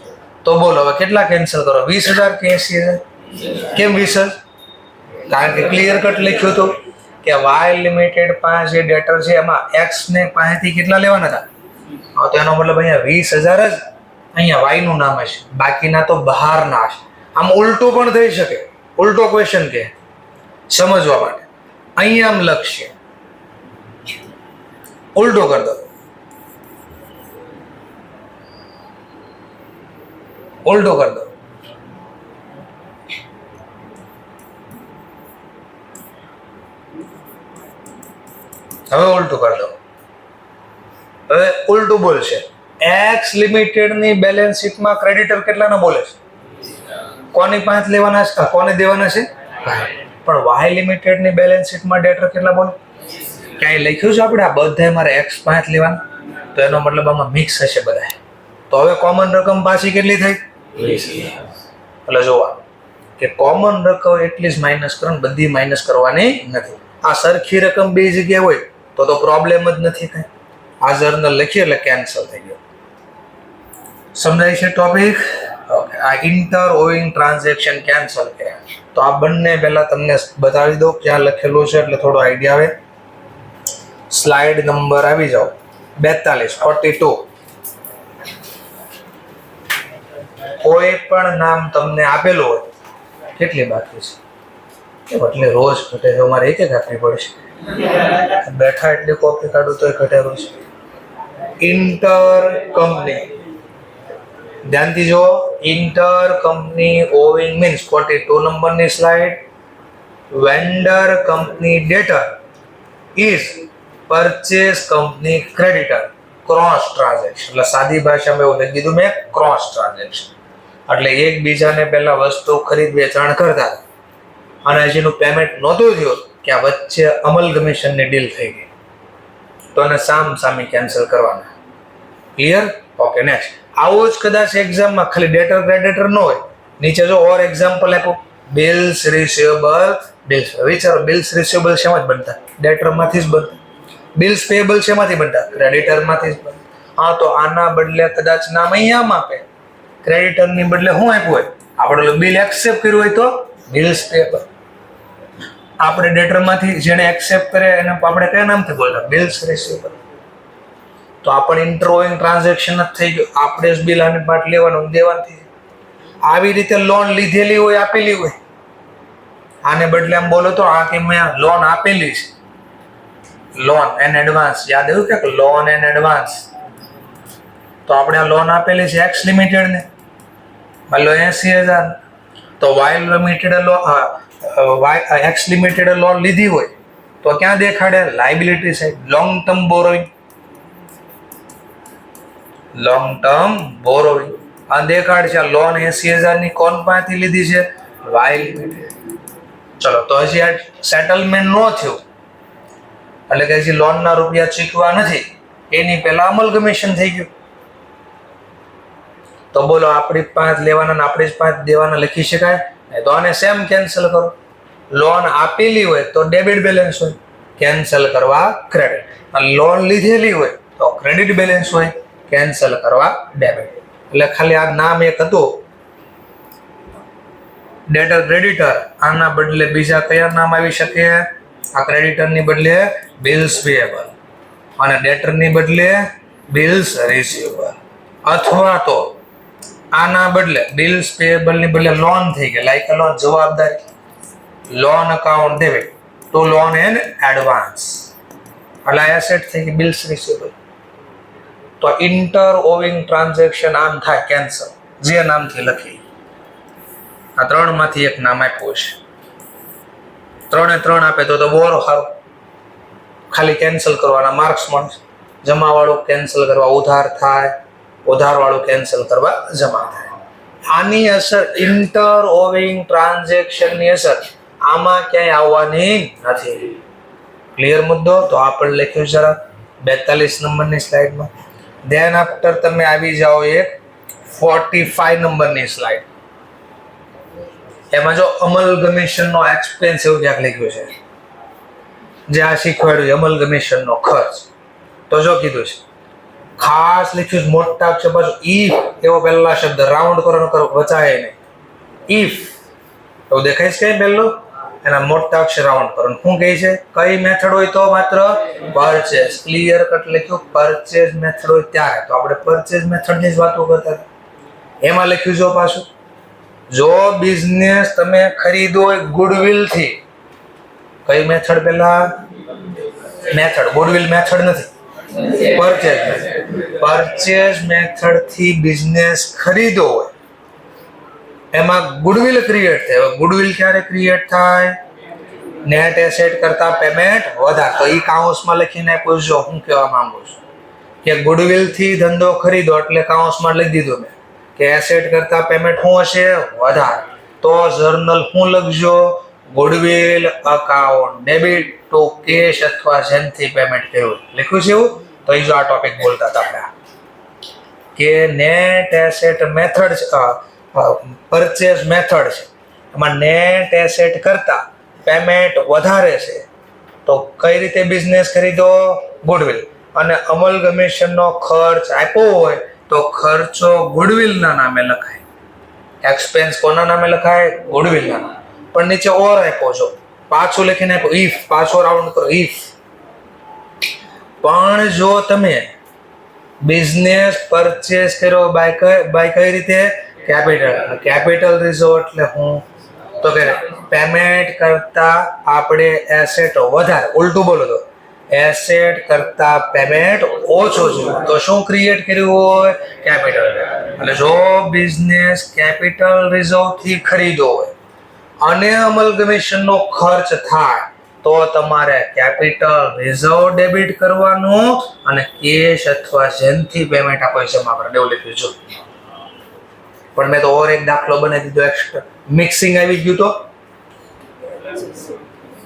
તો બોલો હવે કેટલા કેન્સલ કરો? 20,000 કે 80,000? કેમ 20? કારણ કે ક્લિયર કટ લખ્યું હતું કે વાય લિમિટેડ પાસે જે ડેટર છે એમાં એક્સ ને પાસેથી કેટલા લેવાના હતા? તો એનો મતલબ અહીંયા 20,000 જ અહીંયા વાય નું નામ હશે, બાકીના તો બહારના હશે. આમ ઉલટું પણ થઈ શકે, ઉલટો ક્વેશ્ચન કે સમજવા માટે અહીંયા આમ લખશે, ઉલટો કરી દો, ઉલટો કરી દો. હવે ઉલટું કરી દો. હવે ઉલટું બોલશે. એક્સ લિમિટેડ ની બેલેન્સ શીટમાં ક્રેડિટર કેટલાના બોલે છે? કોની પાસે લેવાના છે? કોને દેવાના છે? પણ વાય લિમિટેડ ની બેલેન્સ શીટમાં ડેટર કેટલા બોલે? ક્યાંય લખ્યું છે આપણે આ બધા મારે એક્સ પાસે લેવાના? તો એનો મતલબ આમાં મિક્સ હશે બધા. તો હવે કોમન રકમ પાછી કેટલી થઈ? 20,000. એટલે જોવા કે કોમન રકમ એટલી જ માઇનસ કરો, બધી માઇનસ કરવાની નથી. આ સરખી રકમ બે જગ્યાએ હોય તો પ્રોબ્લેમ જ નથી થાય. આ જર્નલ લખીએ એટલે કેન્સલ થઈ ગયો. સમજાય છે ટોપિક? ઓકે. આ ઇન્ટર ઓવિંગ ટ્રાન્ઝેક્શન કેન્સલ કર્યા. તો આ બંને પહેલા તમને બતાવી દો ક્યાં લખેલું છે એટલે થોડો આઈડિયા આવે. સ્લાઇડ નંબર આવી જાઓ 42. કોઈ પણ નામ તમને આપેલું હોય, કેટલી બાકી છે? એટલે રોજ ઘટે છે, અમારે એક આપવી પડશે. બેઠા એટલી કોપી કાઢું તો ઘટેલું છે. ઇન્ટર કંપની, ધ્યાનથી જુઓ. ઇન્ટર કંપની ઓવિંગ મીન્સ 42 નંબરની slide. Vendor company ડેટર is purchase company creditor. Cross transaction એટલે સાદી ભાષામાં એવું લખી દીધું મેં, ક્રોસ ટ્રાન્ઝેક્શન. એટલે એકબીજાને પહેલા વસ્તુ ખરીદ વેચાણ કરતા અને જેનું પેમેન્ટ નહોતું થયું કે આ વચ્ચે અમલગમેશનની ડીલ થઈ ગઈ, તો એને સામી કેન્સલ કરવાના. ક્લિયર? ઓકે. નેક્સ્ટ. આવું જ કદાચ એક્ઝામમાં ખાલી ડેટર ક્રેડિટર ન હોય, નીચે જો ઓર એક્ઝામ્પલ આપો, બિલ્સ રિસીવેબલ. બિલ્સ વિચારો, બિલ્સ રિસીવેબલ શેમાં જ બનતા? ડેટરમાંથી જ બનતા. બિલ્સ પેએબલ શેમાંથી બનતા? ક્રેડિટરમાંથી જ બનતા. હા તો આના બદલે કદાચ નામ અહીંયા આપે, ક્રેડિટરની બદલે શું આપ્યું હોય? આપણે બિલ એક્સેપ્ટ કર્યું હોય તો બિલ્સ પેએબલ. આપણે ડેટરમાંથી જેને એક્સેપ્ટ કરે એને આપણે કયા નામથી બોલતા? Bills receivable. તો આપણે ઇન્ટરઓવિંગ ટ્રાન્ઝેક્શન જ થઈ ગયું. આપણે જ બિલ આને પાટ લેવાનું દેવાનું. આવી રીતે લોન લીધેલી હોય, આપેલી હોય, આને બદલે આમ બોલો તો આ કે મેં લોન આપેલી છે, લોન એન એડવાન્સ. યાદ આવ્યું કે લોન એન એડવાન્સ? તો આપણે આ લોન આપેલી છે એક્સ લિમિટેડને, માની લો 80,000, તો Y limited X limited loan લીધી હોય તો ક્યાં દેખાડે? Liability side, long term borrowing, long term borrowing આ દેખાડ છે. આ લોન 80,000 ની કોણ પાસેથી લીધી છે? Y limited. ચલો, તો હજી આ સેટલમેન્ટ ન થયું એટલે કે હજી લોનના રૂપિયા ચૂકવા નથી, એની પહેલા અમલગમેશન થઈ ગયું. તો બોલો આપણી 5 લેવાના ને આપણી 5 દેવાના લખી શકાય? તો આને સેમ કેન્સલ કરો. લોન આપેલી હોય તો ડેબિટ બેલેન્સ હોય, કેન્સલ કરવા ક્રેડિટ. લોન લીધેલી હોય તો ક્રેડિટ બેલેન્સ હોય, કેન્સલ કરવા ડેબિટ. એટલે ખાલી આ નામ એક હતું ડેટર ક્રેડિટર, આના બદલે બીજા કયા નામ આવી શકે? આ ક્રેડિટરની બદલે બિલ્સ પેયેબલ અને ડેટરની બદલે બિલ્સ રિસીવેબલ, અથવા તો આના બદલે બિલ્સ પેયેબલ ની બદલે લોન થઈ ગઈ, લાઈક લોન જવાબદારી, loan account debit two loan and advance, એટલે એસેટ થઈ ગઈ બિલ્સ રિસીવેબલ. તો ઇન્ટર ઓવિંગ ટ્રાન્ઝેક્શન આમ થાય કેન્સલ, જે નામથી લખી. આ 3 માંથી એક નામ આપ્યું છે, 3 એ 3 આપે તો બહુ સારું. ખાલી કેન્સલ કરવાના માર્ક્સ મળશે. જમા વાળું કેન્સલ કરવા ઉધાર થાય, ઉધાર વાળું કેન્સલ કરવા જમા થાય. આની અસર ઇન્ટર ઓવિંગ ટ્રાન્ઝેક્શન ની અસર આમાં ક્યાંય આવવાની નથી. ક્લિયર મુદ્દો? તો આપણે લખ્યું જરા 42 નંબરની સ્લાઇડમાં. ધેન આફ્ટર તમે આવી જાઓ એક 45 નંબરની સ્લાઇડ. એમાં જો અમલગમેશન નો એક્સપેન્સ એવું ક્યાંક લખ્યું છે, જે આ શીખવાડ્યું અમલગમેશન નો ખર્ચ. તો જો કીધું છે ખાસ લખ્યું મોટા અક્ષર પાછું ઇફ એવો પહેલા શબ્દ રાઉન્ડ કરવાનો કરો વચાય નહીં. ઇફ એવું દેખાય છે કઈ પહેલું એના મોટા અક્ષર રાઉન્ડ કરવાનું. શું કહે છે? કઈ મેથડ હોય તો માત્ર પરચેસ. ક્લિયર કટ લખ્યું પરચેસ મેથડ હોય ત્યારે. તો આપણે પરચેસ મેથડ ની જ વાતો કરતા હતા. એમાં લખ્યું જો પાછું, જો બિઝનેસ તમે ખરીદો ગુડવિલ થી, કઈ મેથડ પેલા? મેથડ, ગુડવિલ મેથડ નથી, પરચેસ મેથડ. પરચેસ મેથડ થી બિઝનેસ ખરીદો હોય એમાં ગુડવિલ ક્રિએટ થાય. ગુડવિલ ક્યારે ક્રિએટ થાય? નેટ એસેટ કરતા પેમેન્ટ વધારે. તો ઈ કાઉન્સમાં લખીને પૂછજો હું કહેવા માંગુ છું કે ગુડવિલ થી ધંધો ખરીદો એટલે કાઉન્સમાં લખી દીધું મેં કે એસેટ કરતા પેમેન્ટ શું હશે? વધારે. તો જર્નલ શું લખજો? Goodwill account debit to cash અથવા જેનથી પેમેન્ટ કર્યું લખ્યું છે એવું. તો એ જો આ ટોપિક બોલતા હતા આપણે કે net asset method purchase method છે, એમાં નેટ એસેટ કરતા પેમેન્ટ વધારે છે. તો કઈ રીતે બિઝનેસ ખરીદો? ગુડવિલ. અને અમલગમેશન નો ખર્ચ આપ્યો હોય તો ખર્ચો ગુડવિલ ના નામે લખાય, એક્સપેન્સ કોના નામે લખાય? ગુડવિલ ના નામે. પણ નીચે ઓર આપ્યો છો, પાછું લખીને આપ્યો ઇફ, પાછો રાઉન્ડ કરો ઇફ. પણ જો તમે બિઝનેસ પરચેસ કર્યો બાય કઈ રીતે? કેપિટલ. કેપિટલ રિઝર્વ એટલે હું તો કે પેમેન્ટ કરતા આપણે એસેટ વધારે, ઉલટું બોલો તો એસેટ કરતા પેમેન્ટ ઓછો છે, તો શું ક્રિએટ કર્યું હોય? કેપિટલ. એટલે જો બિઝનેસ કેપિટલ રિઝર્વ થી ખરીદો હોય અને અમલગમેશન નો ખર્ચ થાય તો તમારે કેપિટલ રિઝર્વ ડેબિટ કરવાનું અને કેશ અથવા જેનથી પેમેન્ટ આપો જમા કરવાનું એવું લખ્યું છે. પણ મેં તો ઓર એક દાખલો બનાવી દીધો એક્સ્ટ્રા. મિક્સિંગ આવી ગયું તો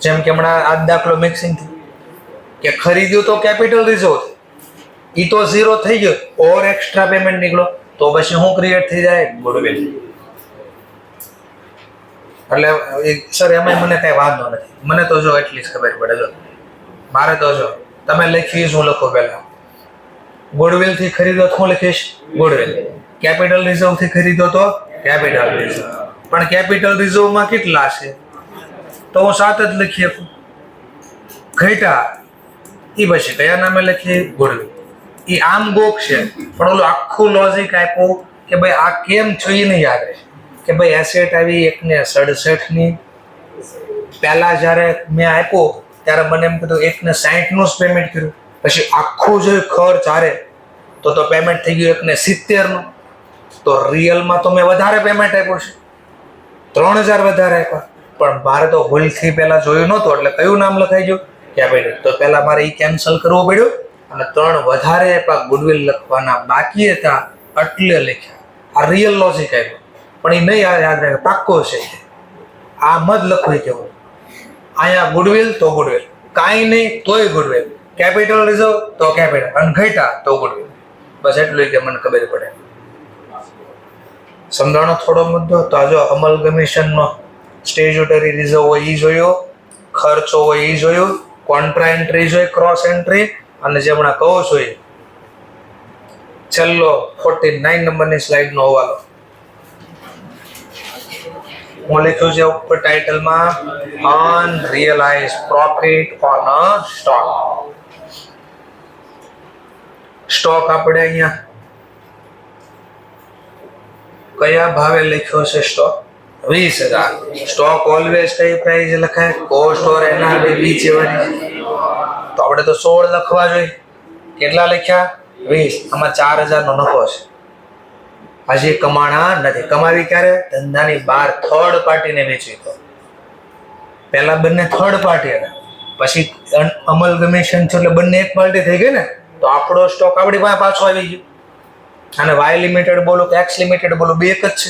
જેમ કે હમણાં આ દાખલો મિક્સિંગ કે ખરીદ્યું તો કેપિટલ રિઝર્વ ઈ તો 0 થઈ ગયો, ઓર એક્સ્ટ્રા પેમેન્ટ નીકળો તો પછી શું ક્રિએટ થઈ જાય? ગુડવિલ. એટલે સર એમાં મને કઈ વાંધો નથી, મને તો જો એટલી જ ખબર પડે. જો મારે તો જો તમે લખી શું લખો પહેલા ગુડવિલ થી ખરીદો તો શું લખીશ? ગુડવિલ. કેપિટલ રિઝર્વ થી ખરીદો તો કેપિટલ રિઝર્વ. પણ કેપિટલ રિઝર્વ માં કેટલા છે? તો હું 7 જ લખી શકું. ઘટા ઈ પછી કયા નામે લખીએ? ગુડવિલ. ઈ આમ ગોક છે પણ ઓલું આખું લોજિક આપ્યું કે ભાઈ આ કેમ છે એ નહીં યાદ રહે કે ભાઈ એસેટ આવી 1 ને 67 ની. પહેલા જ્યારે મેં આપ્યો ત્યારે મને એમ કીધું 1 ને 60 નું જ પેમેન્ટ કર્યું, પછી આખું જો ખર્ચ હારે તો તો પેમેન્ટ થઈ ગયું 1.70 તો રિયલમાં તો મેં વધારે પેમેન્ટ આપ્યું છે, 3000 વધારે આપ્યા, પણ મારે તો ભૂલથી પહેલા જોયું નહોતું એટલે કયું નામ લખાઈ ગયું? કેપિટલ. તો પહેલા મારે એ કેન્સલ કરવું પડ્યું અને 3 વધારે આપ્યા ગુડવિલ લખવાના બાકી હતા એટલે લખ્યા. આ રિયલ લોજિક આવ્યું, પણ એ નહીં યાદ રાખે, પાક્કો છે. આમ જ લખવું કેવું, અહીંયા ગુડવિલ તો ગુડવિલ, કાંઈ નહીં તોય ગુડવિલ, કેપિટલ રિઝર્વ તો કેપિટલ, અને ઘટ્યા તો ગુડવિલ. બસ એટલું કે મને ખબર પડે. સમજાણો થોડો મુદ્દો? તો આ જો અમલગમેશનનો સ્ટેચ્યુટરી રિઝર્વ હોય એ જોયો, ખર્ચો હોય એ જોયું, કોન્ટ્રા એન્ટ્રી જોઈ, ક્રોસ એન્ટ્રી, અને જે હમણાં કહો છો એ છેલ્લો 49 નંબરની સ્લાઇડનો હવાલો હું લખ્યું છે ઉપર ટાઇટલમાં, unrealise profit on a stock. Stock આપણે અહીંયા કયા ભાવે લખ્યો છે? સ્ટોક 20,000. સ્ટોક ઓલવેઝ કઈ પ્રાઇસ લખાય? કોસ્ટ ઓર એનઆરવી બીચ એવાની. તો આપણે તો 16 લખવા જોઈએ. કેટલા લખ્યા? 20. આમાં 4,000 નો નફો છે. હજી કમાણા નથી. કમાવી ક્યારે? ધંધાની બહાર થર્ડ પાર્ટીને વેચવી. તો પહેલા બંને થર્ડ પાર્ટી હતા, પછી અમલગમેશન છે એટલે બંને એક પાર્ટી થઈ ગઈ ને, તો આપણો સ્ટોક આપણી પાસે પાછો આવી ગયો. અને વાય લિમિટેડ બોલો કે એક્સ લિમિટેડ બોલો, બે એક જ છે.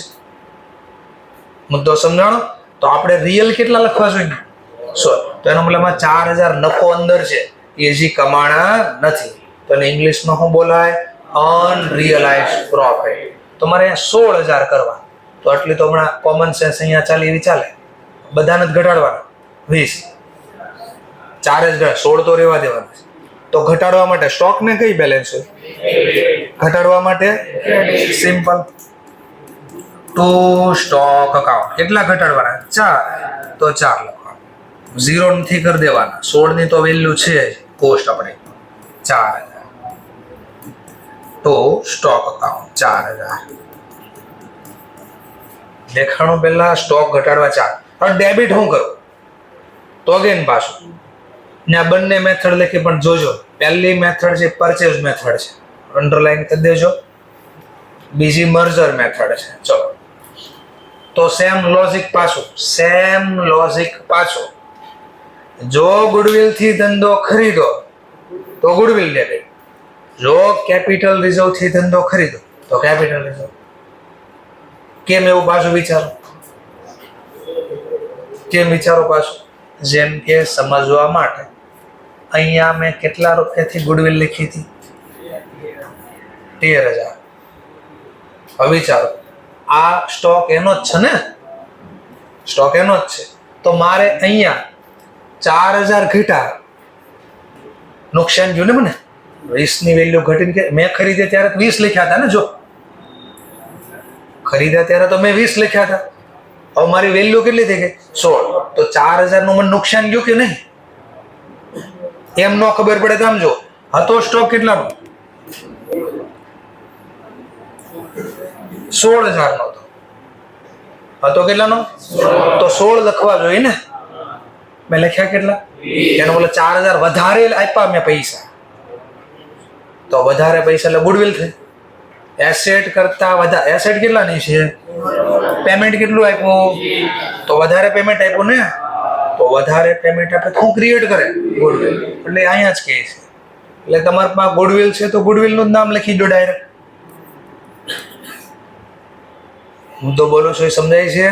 મુદ્દો સમજાણો? તો આપણે રિયલ કેટલા લખવા જોઈએ? 100. તો એનો મતલબ 4,000 નફો અંદર છે, એ હજી કમાણા નથી. તો એને ઇંગ્લિશમાં શું બોલાય? અનરિયલાઇઝ પ્રોફિટ. તો મારે અહીંયા 16,000 કરવા, તો આટલી તો હમણાં કોમન સેન્સ અહીંયા ચાલે એવી ચાલે, બધાને જ ઘટાડવાના 20, 4 જ 16 તો રહેવા દેવાના. તો ઘટાડવા માટે સ્ટોકને કઈ બેલેન્સ હોય? ઘટાડવા માટે સિમ્પલ ટુ સ્ટોક અકાઉન્ટ. કેટલા ઘટાડવાના? 4. તો 4 લખવાના, 0 નથી કરી દેવાના. 16 ની તો વેલ્યુ છે કોસ્ટ આપણે 4,000 ટુ સ્ટોક અકાઉન્ટ 4,000. દેખાણું પહેલા સ્ટોક ઘટાડવા 4. હવે ડેબિટ શું કરું? તો અગેન પાછું ને આ બંને મેથડ લખી, પણ જોજો પહેલી મેથડ છે પરચેઝ મેથડ છે, અંડરલાઈન કરી દેજો. બીજી મર્જર મેથડ છે. ચલો, તો સેમ લોજિક પાછું. જો ગુડવિલ થી ધંધો ખરીદો તો ગુડવિલ ડેબિટ, જો કેપિટલ રિઝર્વ થી ધંધો ખરીદો તો કેપિટલ રિઝર્વ. કેમ એવું પાછું વિચારો? કેમ વિચારો પાછું? જેમ કે સમજવા માટે અહીંયા મેં કેટલા રૂપિયાથી ગુડવિલ લખી હતી? 13,000. હવે વિચારો, આ સ્ટોક એનો જ છે ને? સ્ટોક એનો જ છે. તો મારે અહીંયા 4,000 ઘટા, નુકસાન જોયું ને મને? 20 ની વેલ્યુ ઘટીને, કે મેં ખરીદ્યા ત્યારે 20 લખ્યા હતા ને? જો ખરીદ્યા ત્યારે તો મેં 20 લખ્યા હતા. હવે મારી વેલ્યુ કેટલી થઈ ગઈ? 16. તો 4,000 નું મને નુકસાન ગયું કે નહીં? એમ ન ખબર પડે તો આમ જો, હતો સ્ટોક કેટલાનો? 16,000 નો હતો. કેટલાનો? તો 16 લખવા જોઈએ ને? મેં લખ્યા કેટલા? એનો મતલબ 4,000 વધારે આપ્યા મેં પૈસા, તો વધારે પૈસા એટલે ગુડવિલ થઈ. એસેટ કરતા વધારે, એસેટ કેટલાની છે? પેમેન્ટ કેટલું આપ્યું? તો વધારે પેમેન્ટ આપ્યું ને, તો વધારે પેમેન્ટ આપણે શું ક્રિએટ કરે? ગુડવિલ. એટલે અહીંયા જ કહે છે, એટલે તમારા પાસે ગુડવિલ છે તો ગુડવિલ નું નામ લખી દો ડાયરેક્ટ. હું તો બોલું છું એ સમજાય છે?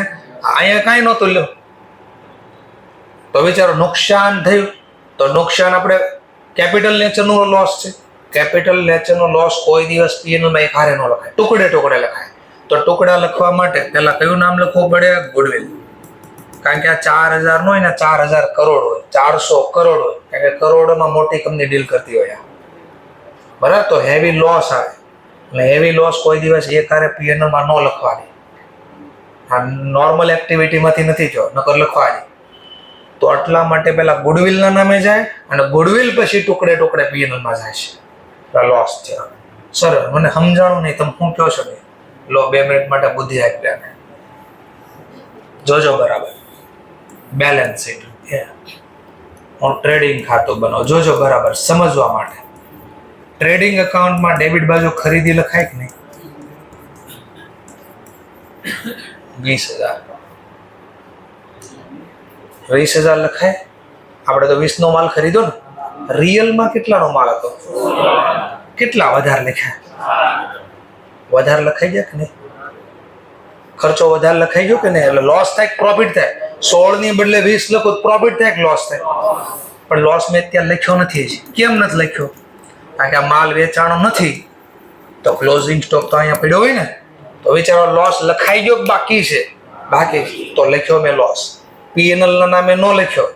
અહીંયા કાંઈ નહોતું લ્યો. તો વિચારો નુકસાન થયું, તો નુકસાન આપણે કેપિટલ નેચરનો લોસ છે. કેપિટલ નેચરનો લોસ કોઈ દિવસ પીએનએલ માં એક હારે ન લખાય, ટુકડે ટુકડે લખાય. તો ટુકડા લખવા માટે પહેલા કયું નામ લખવું પડે? ગુડવિલ. કારણ કે આ 4,000 નો હોય ને, 4,000 કરોડ હોય, 400 કરોડ હોય, કારણ કે કરોડોમાં મોટી કંપની ડીલ કરતી હોય. બરાબર? તો હેવી લોસ આવે, એટલે હેવી લોસ કોઈ દિવસ એક હારે પીએનએલ માં ન લખવાની. આ નોર્મલ એક્ટિવિટીમાંથી નથી થયો, નકર લખવાની. તો એટલા માટે પહેલા ગુડવિલના નામે જાય, અને ગુડવિલ પછી ટુકડે ટુકડે પીએનએલ માં જાય છે. લોસ છે. સર મને સમજાણું નહીં, તમે શું કહો છો? નહીં લો, 2 મિનિટ માટે બુદ્ધિ આપી આપે. જોજો બરાબર. બેલેન્સ શીટ, હું ટ્રેડિંગ ખાતું બનાવો, જોજો બરાબર સમજવા માટે. ટ્રેડિંગ એકાઉન્ટમાં ડેબિટ બાજુ ખરીદી લખાય કે નહીં? 20,000 લખાય. આપણે તો 20 નો માલ ખરીદો ને. રિયલમાં કેટલાનો માલ હતો? કેટલા વધારે લખ્યા? વધારે લખાઈ ગયા કે નહીં? ખર્ચો વધારે લખાઈ ગયો કે નહીં? એટલે લોસ થાય કે પ્રોફિટ થાય? 16 ની બદલે 20 લખો પ્રોફિટ થાય કે લોસ થાય? પણ લોસ મેં અત્યારે લખ્યો નથી. કેમ નથી લખ્યો? કારણ કે આ માલ વેચાણો નથી. તો ક્લોઝિંગ સ્ટોક તો અહીંયા પડ્યો હોય ને, તો વિચારો લોસ લખાઈ ગયો બાકી છે? બાકી તો લખ્યો મેં લોસ. પીએનએલ ના નામે ન લખ્યો.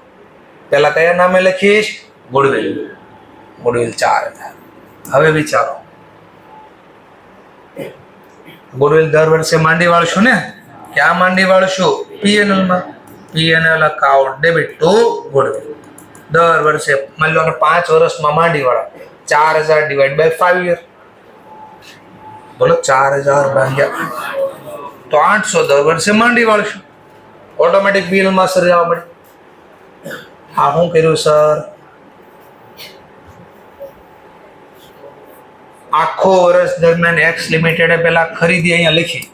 પેલા કયા નામે લખીશ? ગુડવિલ. ગુડવિલ 4,000. હવે વિચારો, ગુડવિલ દર વર્ષે માંડી વાળશું ને? ક્યાં માંડી વાળશું? પીએનએલ માં. P&L account debit two goodwill. દર વર્ષે માની લો 5 વર્ષમાં માંડી વાળા. 4,000 ડિવાઈડ બાય 5 યર. બોલો 4,000 ભાગ્યા તો 800 દર વર્ષે માંડી વાળશું. ઓટોમેટિક પીએનએલ માં સર જવા મળે. આ શું કર્યું સર? આખો વર્ષ દરમિયાન એક્સ લિમિટેડે પેલા ખરીદી અહીંયા લખી.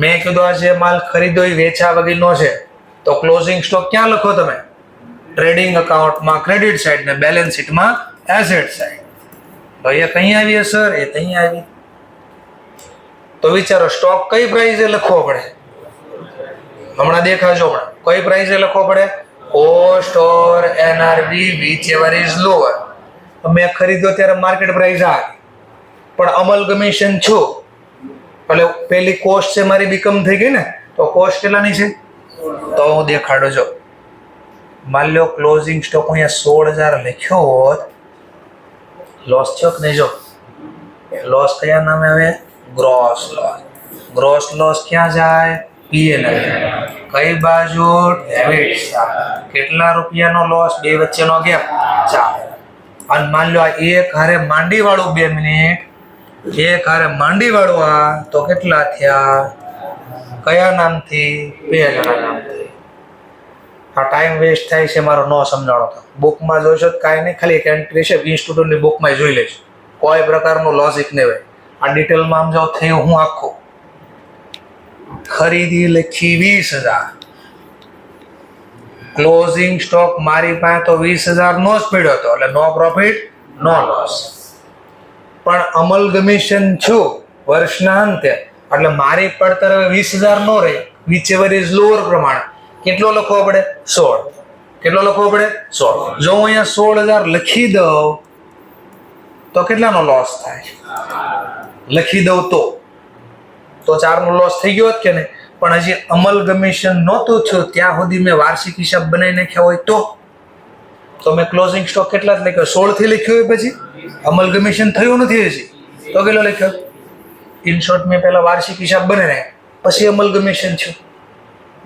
મેં કીધું આ જે માલ ખરીદ્યો એ વેચા વગરનો છે, તો ક્લોઝિંગ સ્ટોક ક્યાં લખો તમે? ટ્રેડિંગ એકાઉન્ટમાં ક્રેડિટ સાઈડ ને બેલેન્સ શીટમાં એસેટ સાઈડ. તો એ કहीं આવી સર? એ કहीं આવી. તો વિચારો સ્ટોક કઈ પ્રાઇસે લખવો પડે? હમણાં દેખાજો. કઈ પ્રાઇસે લખવો પડે? Cost or NRV whichever is lower. મેં ખરીદ્યો ત્યારે માર્કેટ પ્રાઇસ આ હતી, પણ અમલ કમિશન છું એટલે પેલી કોસ્ટ છે મારી બીકમ થઈ ગઈ ને, તો કોસ્ટ કેટલાની છે? તો હું દેખાડો જો. માની લો ક્લોઝિંગ સ્ટોક અહીંયા 16,000 લખ્યો હોત, લોસ થયો કે નહીં? જો લોસ કયા નામે આવે? Gross loss. ગ્રોસ લોસ ક્યાં જાય? પીએનએલ. કઈ બાજુ? Debit side. કેટલા રૂપિયાનો લોસ? બે વચ્ચેનો ગેપ 4. અને માની લો આ એક હારે માંડી વાળું 2 મિનિટ, એક હારે માંડી વાળું આ તો કેટલા થયા? કયા નામથી? પીએનએલ નામથી. આ ટાઈમ વેસ્ટ થાય છે મારો, ન સમજાણો તો બુકમાં જોઈશો તો કાંઈ નહીં, ખાલી એક એન્ટ્રી છે ઇન્સ્ટિટ્યૂટની બુકમાં જોઈ લેજો. કોઈ પ્રકારનું લોજિક નહીં હોય. આ ડિટેલમાં આમ જાઓ થયું હું આખું. ખરીદી લખી 20,000. ક્લોઝિંગ સ્ટોક મારી પાસે તો 20,000 નો જ પડ્યો હતો, એટલે નો પ્રોફિટ નો લોસ. પણ અમલ કમિશન છું વર્ષના અંતે, એટલે મારી પડતર હવે 20,000 નો રહે. વિચ એવર ઇઝ લોઅર પ્રમાણે કેટલો લખવો પડે? 16. કેટલો લખવો પડે? 16. જો હું અહીંયા 16,000 લખી દઉં તો કેટલાનો લોસ થાય? લખી દઉં તો 4 નો લોસ થઈ ગયો કે નહીં? પણ હજી અમલ કમિશન નહોતું થયું ત્યાં સુધી મેં વાર્ષિક હિસાબ બનાવી નાખ્યા હોય તો મેં ક્લોઝિંગ સ્ટોક કેટલા જ લખ્યો? 16 થી લખ્યો હોય, પછી અમલ કમિશન થયું નથી હજી તો કેટલો લખ્યો? ઇન શોર્ટ મેં પહેલા વાર્ષિક હિસાબ બનાવી નાખ્યો, પછી અમલ કમિશન થયું.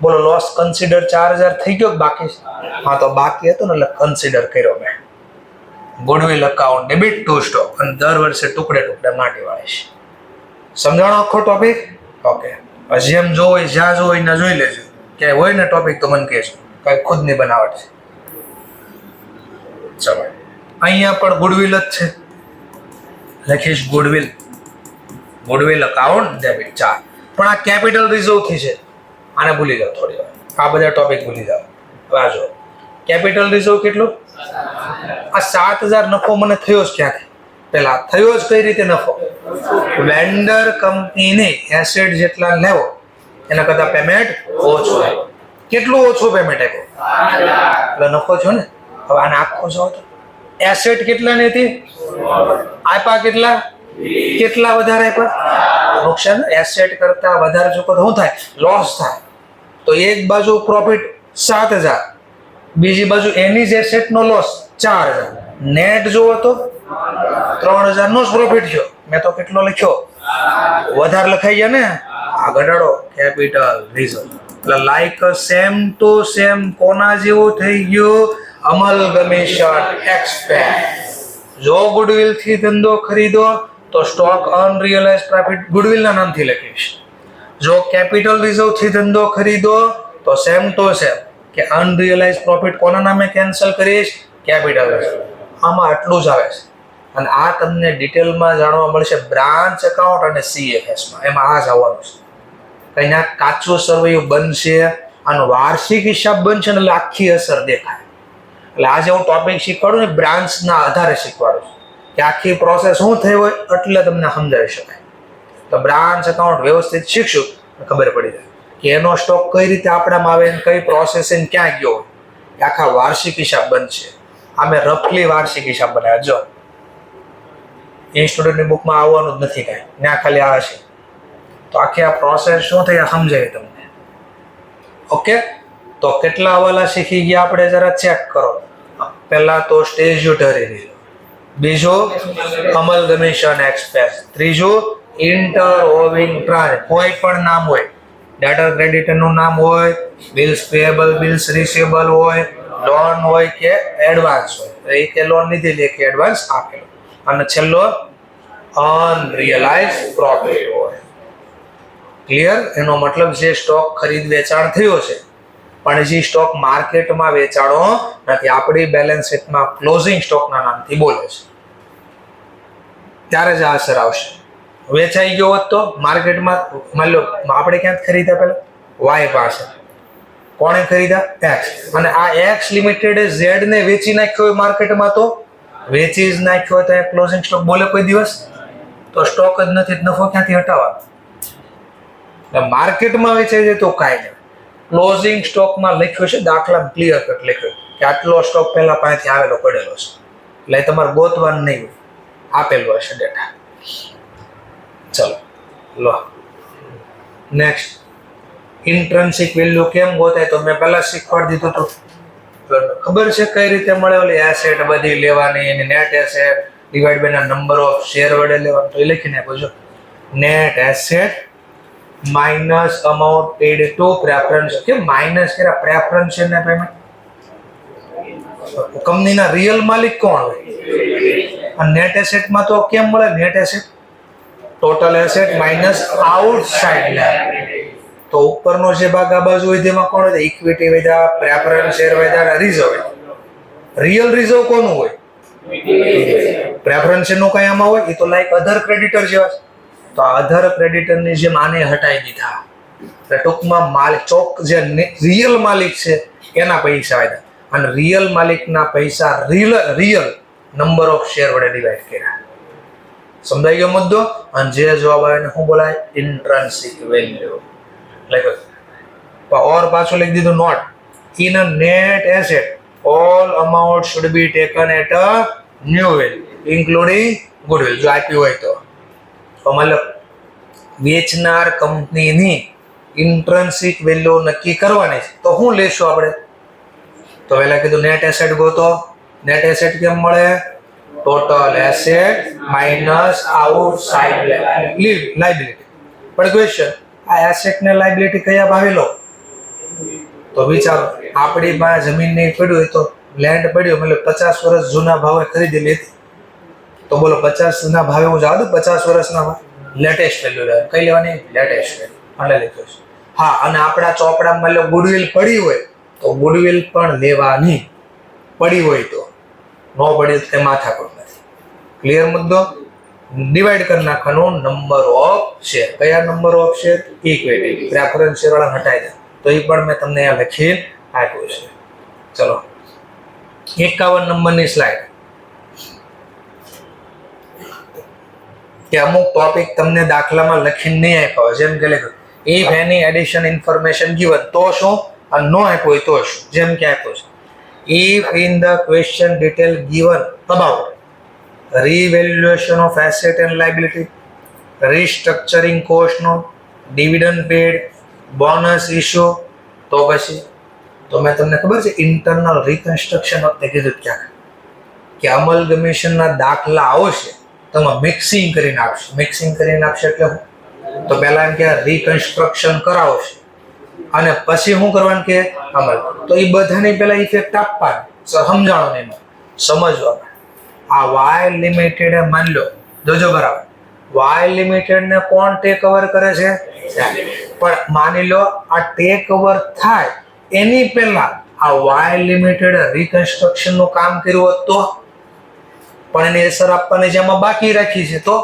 બોલો લોસ કન્સિડર 4,000 થઈ ગયો બાકી? હા, તો બાકી હતો ને એટલે કન્સિડર કર્યો મેં. Goodwill account debit two stock અને દર વર્ષે ટુકડે ટુકડે માંડી વાળીશ. સમજાણો આખો ટોપિક? ઓકે. જેમ જોવો જ્યાં જોવો એને જોઈ લેજો. ક્યાંય હોય ને ટોપિક તો મને કહેજો, કઈ ખુદની બનાવટ છે. ચલો અહીંયા પણ ગુડવિલ જ છે, લખીશ ગુડવિલ. Goodwill account debit 4. પણ આ કેપિટલ રિઝર્વ થી છે, આને ભૂલી જાઓ થોડી વાર. આ બધા ટોપિક ભૂલી જાઓ. આ જો કેપિટલ રિઝર્વ કેટલું? આ 7,000 નફો મને થયો જ ક્યાંથી? પેલા થયો જ કઈ રીતે નફો? વેન્ડર કંપનીને એસેટ જેટલા લેવો એના કરતા પેમેન્ટ ઓછું આવે. કેટલું ઓછું પેમેન્ટ આપ્યું? એટલે નફો થયો ને. હવે આને આખો જો તો એસેટ કેટલા ની હતી? આપ્યા કેટલા? કેટલા વધારે આપ્યા? નુકસાન. એસેટ કરતા વધારે ચૂકો તો શું થાય? લોસ થાય. તો એક બાજુ પ્રોફિટ 7,000, બીજી બાજુ એની જ એસેટ નો લોસ 4,000. નેટ જોવો તો 3,000 નો જ પ્રોફિટ થયો. મેં તો કેટલો લખ્યો? વધારે લખાઈ ગયા ને. આ ઘટાડો કેપિટલ રિઝર્વ. એટલે લાઈક સેમ ટુ સેમ કોના જેવું થઈ ગયું? અમલ કમિશન એક્સપેન્સ. જો ગુડવિલ થી ધંધો ખરીદો તો સ્ટોક અનરિયલાઇઝ પ્રોફિટ ગુડવિલ ના નામથી લખીશ. જો કેપિટલ રિઝર્વ થી ધંધો ખરીદો તો સેમ ટુ સેમ કે અનરિયલાઇઝ પ્રોફિટ કોના નામે કેન્સલ કરીશ? Capital reserve. આમાં આટલું જ આવે છે. અને આ તમને ડિટેલમાં જાણવા મળશે બ્રાન્ચ એકાઉન્ટ અને CFSમાં. એમાં આ જ આવવાનું છે. કંઈ ના કાચું સરવૈયું બનશે, આનો વાર્ષિક હિસાબ બનશે ને એટલે આખી અસર દેખાય. એટલે આજે હું ટોપિક શીખવાડું ને બ્રાન્ચના આધારે શીખવાડું કે આખી પ્રોસેસ શું થઈ હોય એટલે તમને સમજાવી શકાય. તો બ્રાન્ચ એકાઉન્ટ વ્યવસ્થિત શીખશું ખબર પડી જાય કે એનો સ્ટોક કઈ રીતે આપણામાં આવે, કઈ પ્રોસેસિંગ ક્યાં ગયો હોય. આખા વાર્ષિક હિસાબ બનશે. આ મેં રફલી વાર્ષિક હિસાબ બનાવ્યા. જો એ સ્ટુડન્ટની બુકમાં આવવાનું જ નથી કાંઈ, ત્યાં ખાલી આ હશે. તો આખી આ પ્રોસેસ શું થઈ સમજાય તમને. ઓકે, તો કેટલા હવાલા શીખી ગયા આપણે જરા ચેક કરો. પહેલા તો સ્ટેચ્યુટરી લીધો, બીજું અમલગમેશન એક્સપેન્સ, ત્રીજું ઇન્ટરઓવિંગ ટ્રાન્ઝેક્શન. કોઈ પણ નામ હોય, ડેટર ક્રેડિટર નું નામ હોય, બિલ્સ પેએબલ, બિલ્સ રિસીવેબલ હોય, લોન હોય કે એડવાન્સ હોય, એ કે લોન લીધેલી કે એડવાન્સ આપેલો, અને છેલ્લો અનરિયલાઇઝ પ્રોફિટ હોય. ક્લિયર? એનો મતલબ જે સ્ટોક ખરીદ વેચાણ થયો છે પણ જે સ્ટોક માર્કેટમાં વેચાણો નથી, આપણી બેલેન્સ શીટમાં ક્લોઝિંગ સ્ટોકના નામથી બોલે છે, ત્યારે જ આ અસર આવશે. વેચાઈ ગયો હોત તો માર્કેટમાં, માની લો આપણે ક્યાં ખરીદ્યા પહેલા વાય પાસે, કોણે ખરીદ્યા? એક્સ. અને આ એક્સ લિમિટેડ ઝેડ ને વેચી નાખ્યો હોય માર્કેટમાં, તો વેચી જ નાખ્યો હોય તો એ ક્લોઝિંગ સ્ટોક બોલે કોઈ દિવસ? તો સ્ટોક જ નથી, નફો ક્યાંથી હટાવવાનો? માર્કેટમાં વેચાઈ જાય તો કાંઈ નહીં. ક્લોઝિંગ સ્ટોકમાં લખ્યું છે, દાખલા ક્લિયર કટ લખ્યું કે આટલો સ્ટોક પહેલા પાસેથી આવેલો પડેલો છે, એટલે તમારે ગોતવાનું નહીં હોય, આપેલું હશે ડેટા. ચલો લો નેક્સ્ટ, ઇન્ટ્રિન્સિક વેલ્યુ કેમ ગોતાય? તો મેં પહેલા શીખવાડી દીધું હતું. ખબર છે કઈ રીતે મળે? ઓલી એસેટ બધી લેવાની, એની નેટ એસેટ ડિવાઈડ બાય ના નંબર ઓફ શેર વડે લેવાનું. તો એ લખીને આપો છો, net asset minus amount paid to preference. કેમ માઇનસ કર્યા? પ્રેફરન્સ ને પેમેન્ટ. કંપનીના રિયલ માલિક કોણ હોય? અને નેટ એસેટમાં તો કેમ મળે? Net asset total asset minus outside liability. તો ઉપરનો જે ભાગ આ બાજુ હોય તેમાં કોણ હોય? ઇક્વિટી વધ્યા, પ્રેફરન્સ શેર વધ્યા, રિઝર્વ. રિયલ રિઝર્વ કોનું હોય? પ્રેફરન્સ નું કઈ આમાં હોય? એ તો લાઈક અધર ક્રેડિટર જેવા છે. તો અધર ક્રેડિટરની જેમ આને હટાવી દીધા. ટૂંકમાં માલિક ચોક જે રિયલ માલિક છે એના પૈસા આવ્યા, અને રિયલ માલિકના પૈસા રિયલ નંબર ઓફ શેર વડે ડિવાઈડ કર્યા. સમજાઈ ગયો મુદ્દો? અને જે જવાબ આવે એને શું બોલાય? ઇન્ટ્રિન્સિક વેલ્યુ. ઓર પાછું લખી દીધું, note in a net asset all amount should be taken at a new value including goodwill. જો આપ્યું હોય તો મતલબ વેચનાર કંપનીની ઇન્ટ્રિન્સિક વેલ્યુ નક્કી કરવાની છે, તો શું લેશું આપણે? તો પહેલા કીધું નેટ એસેટ ગોતો. નેટ એસેટ કેમ મળે? Total asset minus outside liability. પણ ક્વેશ્ચન, આ એસેટ ને લાયબિલિટી કયા ભાવે લો? તો વિચારો, આપણી પાસે જમીન નહીં પડ્યું હોય તો લેન્ડ પડ્યો, મતલબ 50 વર્ષ જૂના ભાવે ખરીદેલી હતી, તો બોલો 50 ના ભાવે હું જાઉં 50 વર્ષના ભાવ લેટેસ્ટ વેલ્યુ લેવા. કઈ લેવાની? Latest value. એટલે લખ્યું છે. હા, અને આપણા ચોપડામાં મતલબ ગુડવિલ પડી હોય તો ગુડવિલ પણ લેવાની. પડી હોય તો, નો પડી તો માથાકૂટ નથી. ક્લિયર મુદ્દો? ડિવાઈડ કરી નાખવાનું નંબર ઓફ શેર. કયા number of share? Equity. Preference share વાળા હટાવી દે. તો એ પણ મેં તમને અહીંયા લખી આપ્યું છે. ચલો 51 નંબરની સ્લાઇડ. કે અમુક ટોપિક તમને દાખલામાં લખીને નહીં આપ્યા હોય, જેમ કે લખ્યું if any addition information given, તો શું? અને નો આપ્યું હોય તો શું? જેમ કે આપ્યું છે, if in the question detail given about revaluation of asset and liability, restructuring cost no, dividend paid, bonus issue, તો પછી તો મેં તમને ખબર છે ઇન્ટરનલ રિકન્સ્ટ્રક્શન વખતે કીધું ક્યાંક કે અમલગમેશનના દાખલા આવશે તો મિક્સિંગ કરીને આપશે. મિક્સિંગ કરીને આપશે એટલે તો પહેલા એમ કે રિકન્સ્ટ્રક્શન કરાવશે અને પછી શું કરવાનું કે અમલ. તો એ બધાની પહેલા ઇફેક્ટ આપવાની, સમજાણો એમાં સમજવા. આ વાય લિમિટેડ માની લો, જોજો બરાબર, વાય લિમિટેડ ને કોણ ટેક ઓવર કરે છે? પણ માની લો આ ટેક ઓવર થાય એની પહેલા આ વાય લિમિટેડ રિકન્સ્ટ્રક્શન નું કામ કર્યું હોત તો પણ એની અસર આપવાની જેમાં બાકી રાખી છે તો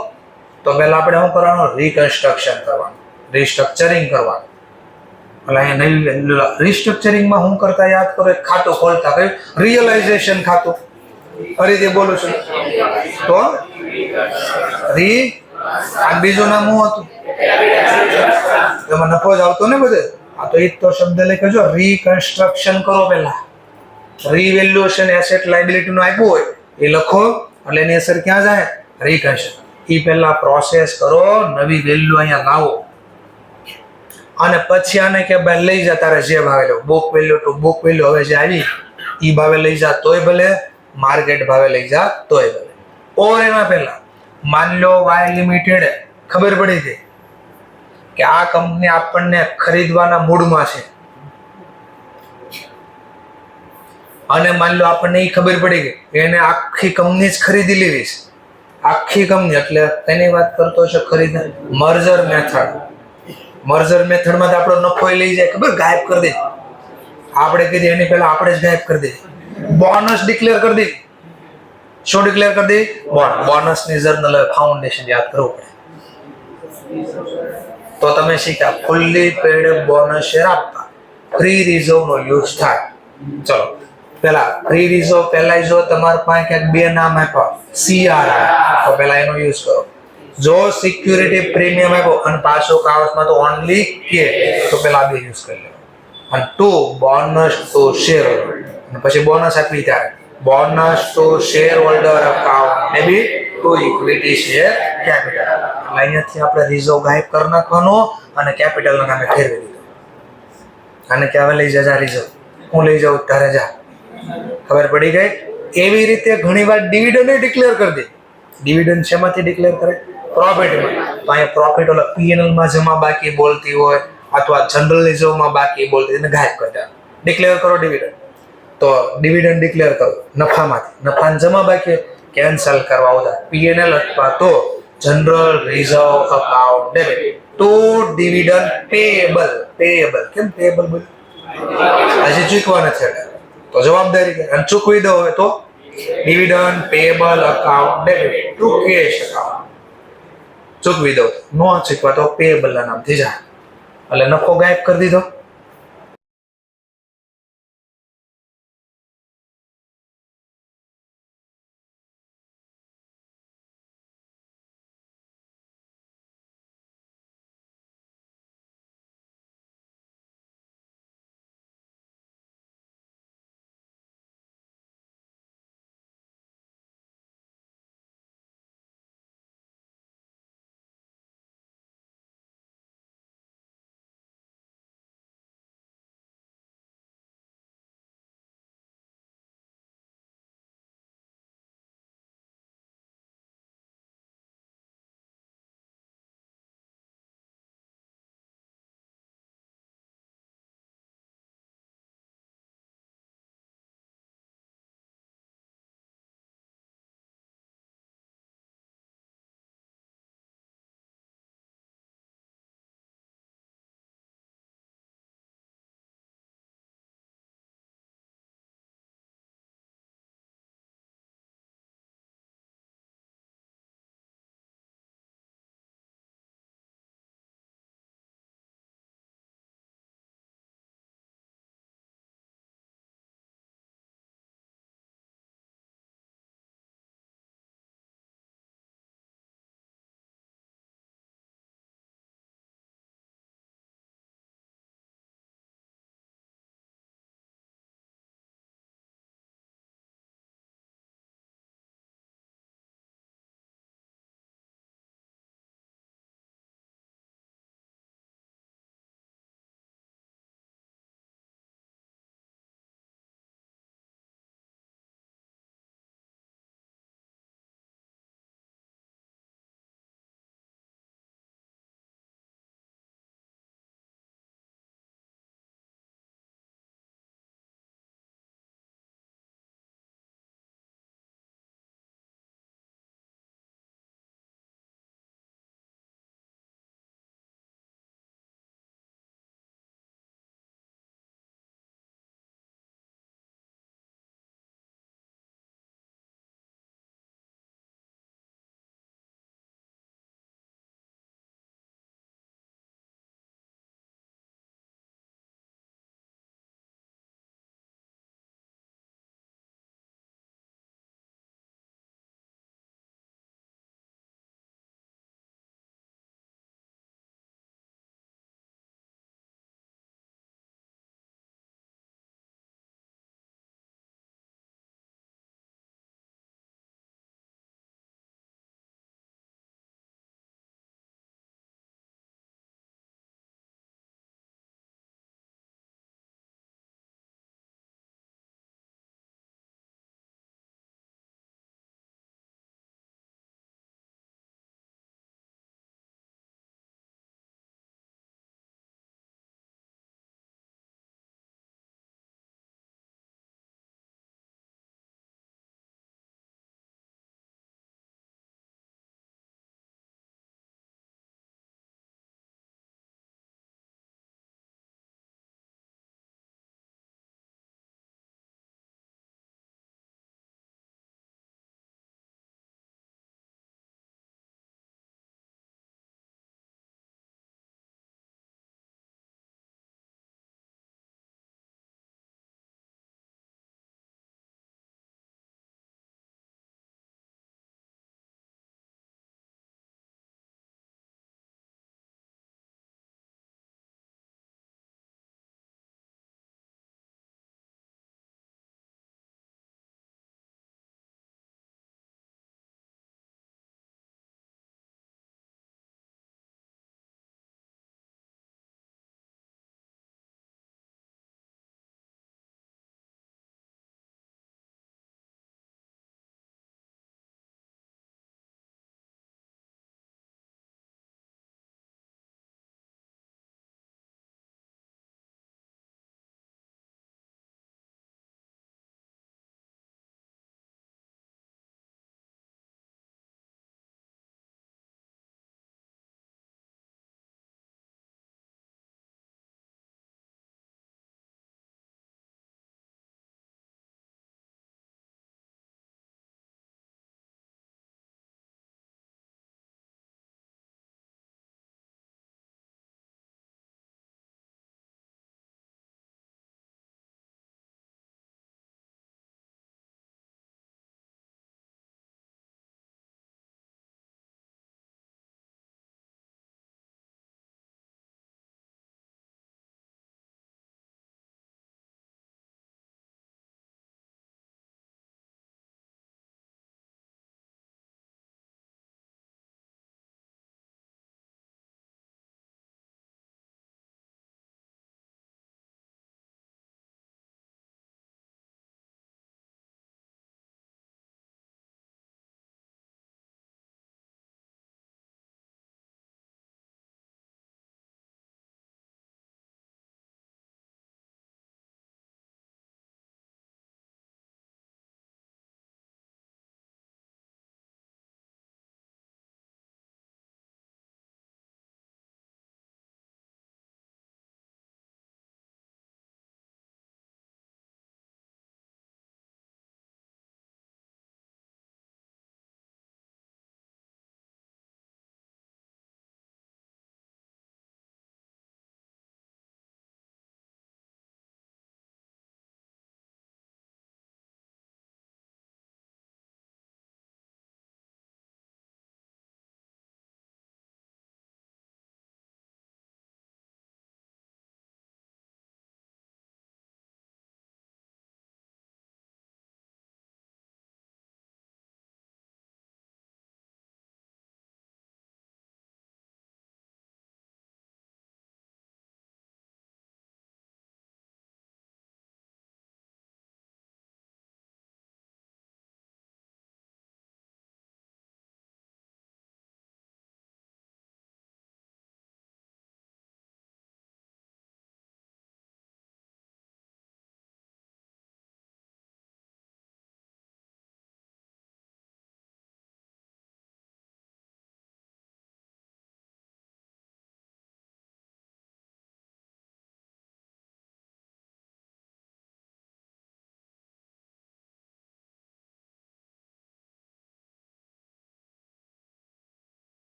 પહેલા આપણે શું કરવાનું? રિકન્સ્ટ્રક્શન કરવાનું, રિસ્ટ્રક્ચરિંગ કરવાનું. એટલે અહીંયા નવી રિસ્ટ્રક્ચરિંગમાં શું કરતા યાદ કરો? એક ખાતું ખોલતા કયું? રિયલાઇઝેશન ખાતું. ફરીથી બોલું છું તો આ બીજું નામ શું હતું? એમાં નફો જ આવતો ને બધે. આ તો એ જ તો શબ્દ લખ્યો, રિકન્સ્ટ્રક્શન કરો. પહેલા રિવેલ્યુએશન એસેટ લાયબિલિટી નું આપ્યું હોય એ લખો, એટલે એની અસર ક્યાં જાય? રિકન્સ્ટ્રક્શન. એ પહેલા પ્રોસેસ કરો, નવી વેલ્યુ અહીંયા લાવો, અને પછી આને કે ભાઈ લઈ જા તારે જે ભાવે લો. Book value to book value હવે જે આવી એ ભાવે લઈ જા તોય ભલે, માર્કેટ ભાવે લઈ જા તોય ભલે. ઓર એના પહેલા માન લો વાય લિમિટેડ ખબર પડી ગઈ કે આ કંપની આપણને ખરીદવાના મૂડમાં છે, અને માન લો આપણને એ ખબર પડી ગઈ એને આખી કંપની જ ખરીદી લેવી છે. આખી કંપની એટલે તેની વાત કરતો છે ખરીદ મર્જર મેથડ. મર્જર મેથડમાં આપણો નફો લઈ જાય, ખબર ગાયબ કરી દે. આપણે કીધી એની પહેલા આપણે જ ગાયબ કરી દે. બોનસ ડિક્લેર કરી દે. શું ડિક્લેર કરી દે? બોનસ ની જર્નલ ફાઉન્ડેશન યાદ કરવું પડે. તો તમે શીખ્યા ફુલ્લી પેડ બોનસ શેર આપતા, ફ્રી રિઝર્વ નો યુઝ થાય. ચલો પેલા ફ્રી રિઝર્વ પહેલા જો તમારા પાસે ક્યાંક બે નામ આપ્યા CRI તો પહેલા એનો યુઝ કરો. જો સિક્યુરિટી પ્રીમિયમ આપ્યો અને પાછો કાવસમાં તો ઓનલી કે તો પહેલા બે યુઝ કરી લો. અને 2 બોનસ ટુ શેર અને પછી બોનસ આપી ત્યારે bonus to shareholder account may be to equity share capital. અહીંયાથી આપણે રિઝર્વ ગાયબ કરી નાખવાનો અને કેપિટલના નામે ફેરવી દીધો. અને કે હવે લઈ જા રિઝર્વ, હું લઈ જાઉં તારે જા. ખબર પડી ગઈ? એવી રીતે ઘણીવાર ડિવિડન્ડ ડિક્લેર કરી દે. ડિવિડન્ડ શેમાંથી ડિક્લેર કરે? પ્રોફિટમાં. તો અહીંયા પ્રોફિટ ઓલા P&L માં જમા બાકી બોલતી હોય અથવા જનરલ રિઝર્વમાં બાકી બોલતી એને ગાયબ કરી દે. ડિક્લેર કરો ડિવિડન્ડ. તો ડિવિડન્ડ ડિક્લેર કરો નફામાંથી. નફાને જમા બાકી કેન્સલ કરવા ઉધા P&L અથવા તો general reserve account debit two dividend payable. Payable કેમ પેએબલ બોલ? હજી ચૂકવા નથી તો જવાબદારી કે અને ચૂકવી દો હોય તો dividend payable account debit to cash account. ચૂકવી દો, નો ચૂકવા તો પેએબલ ના નામથી જાય. એટલે નફો ગાયબ કરી દીધો.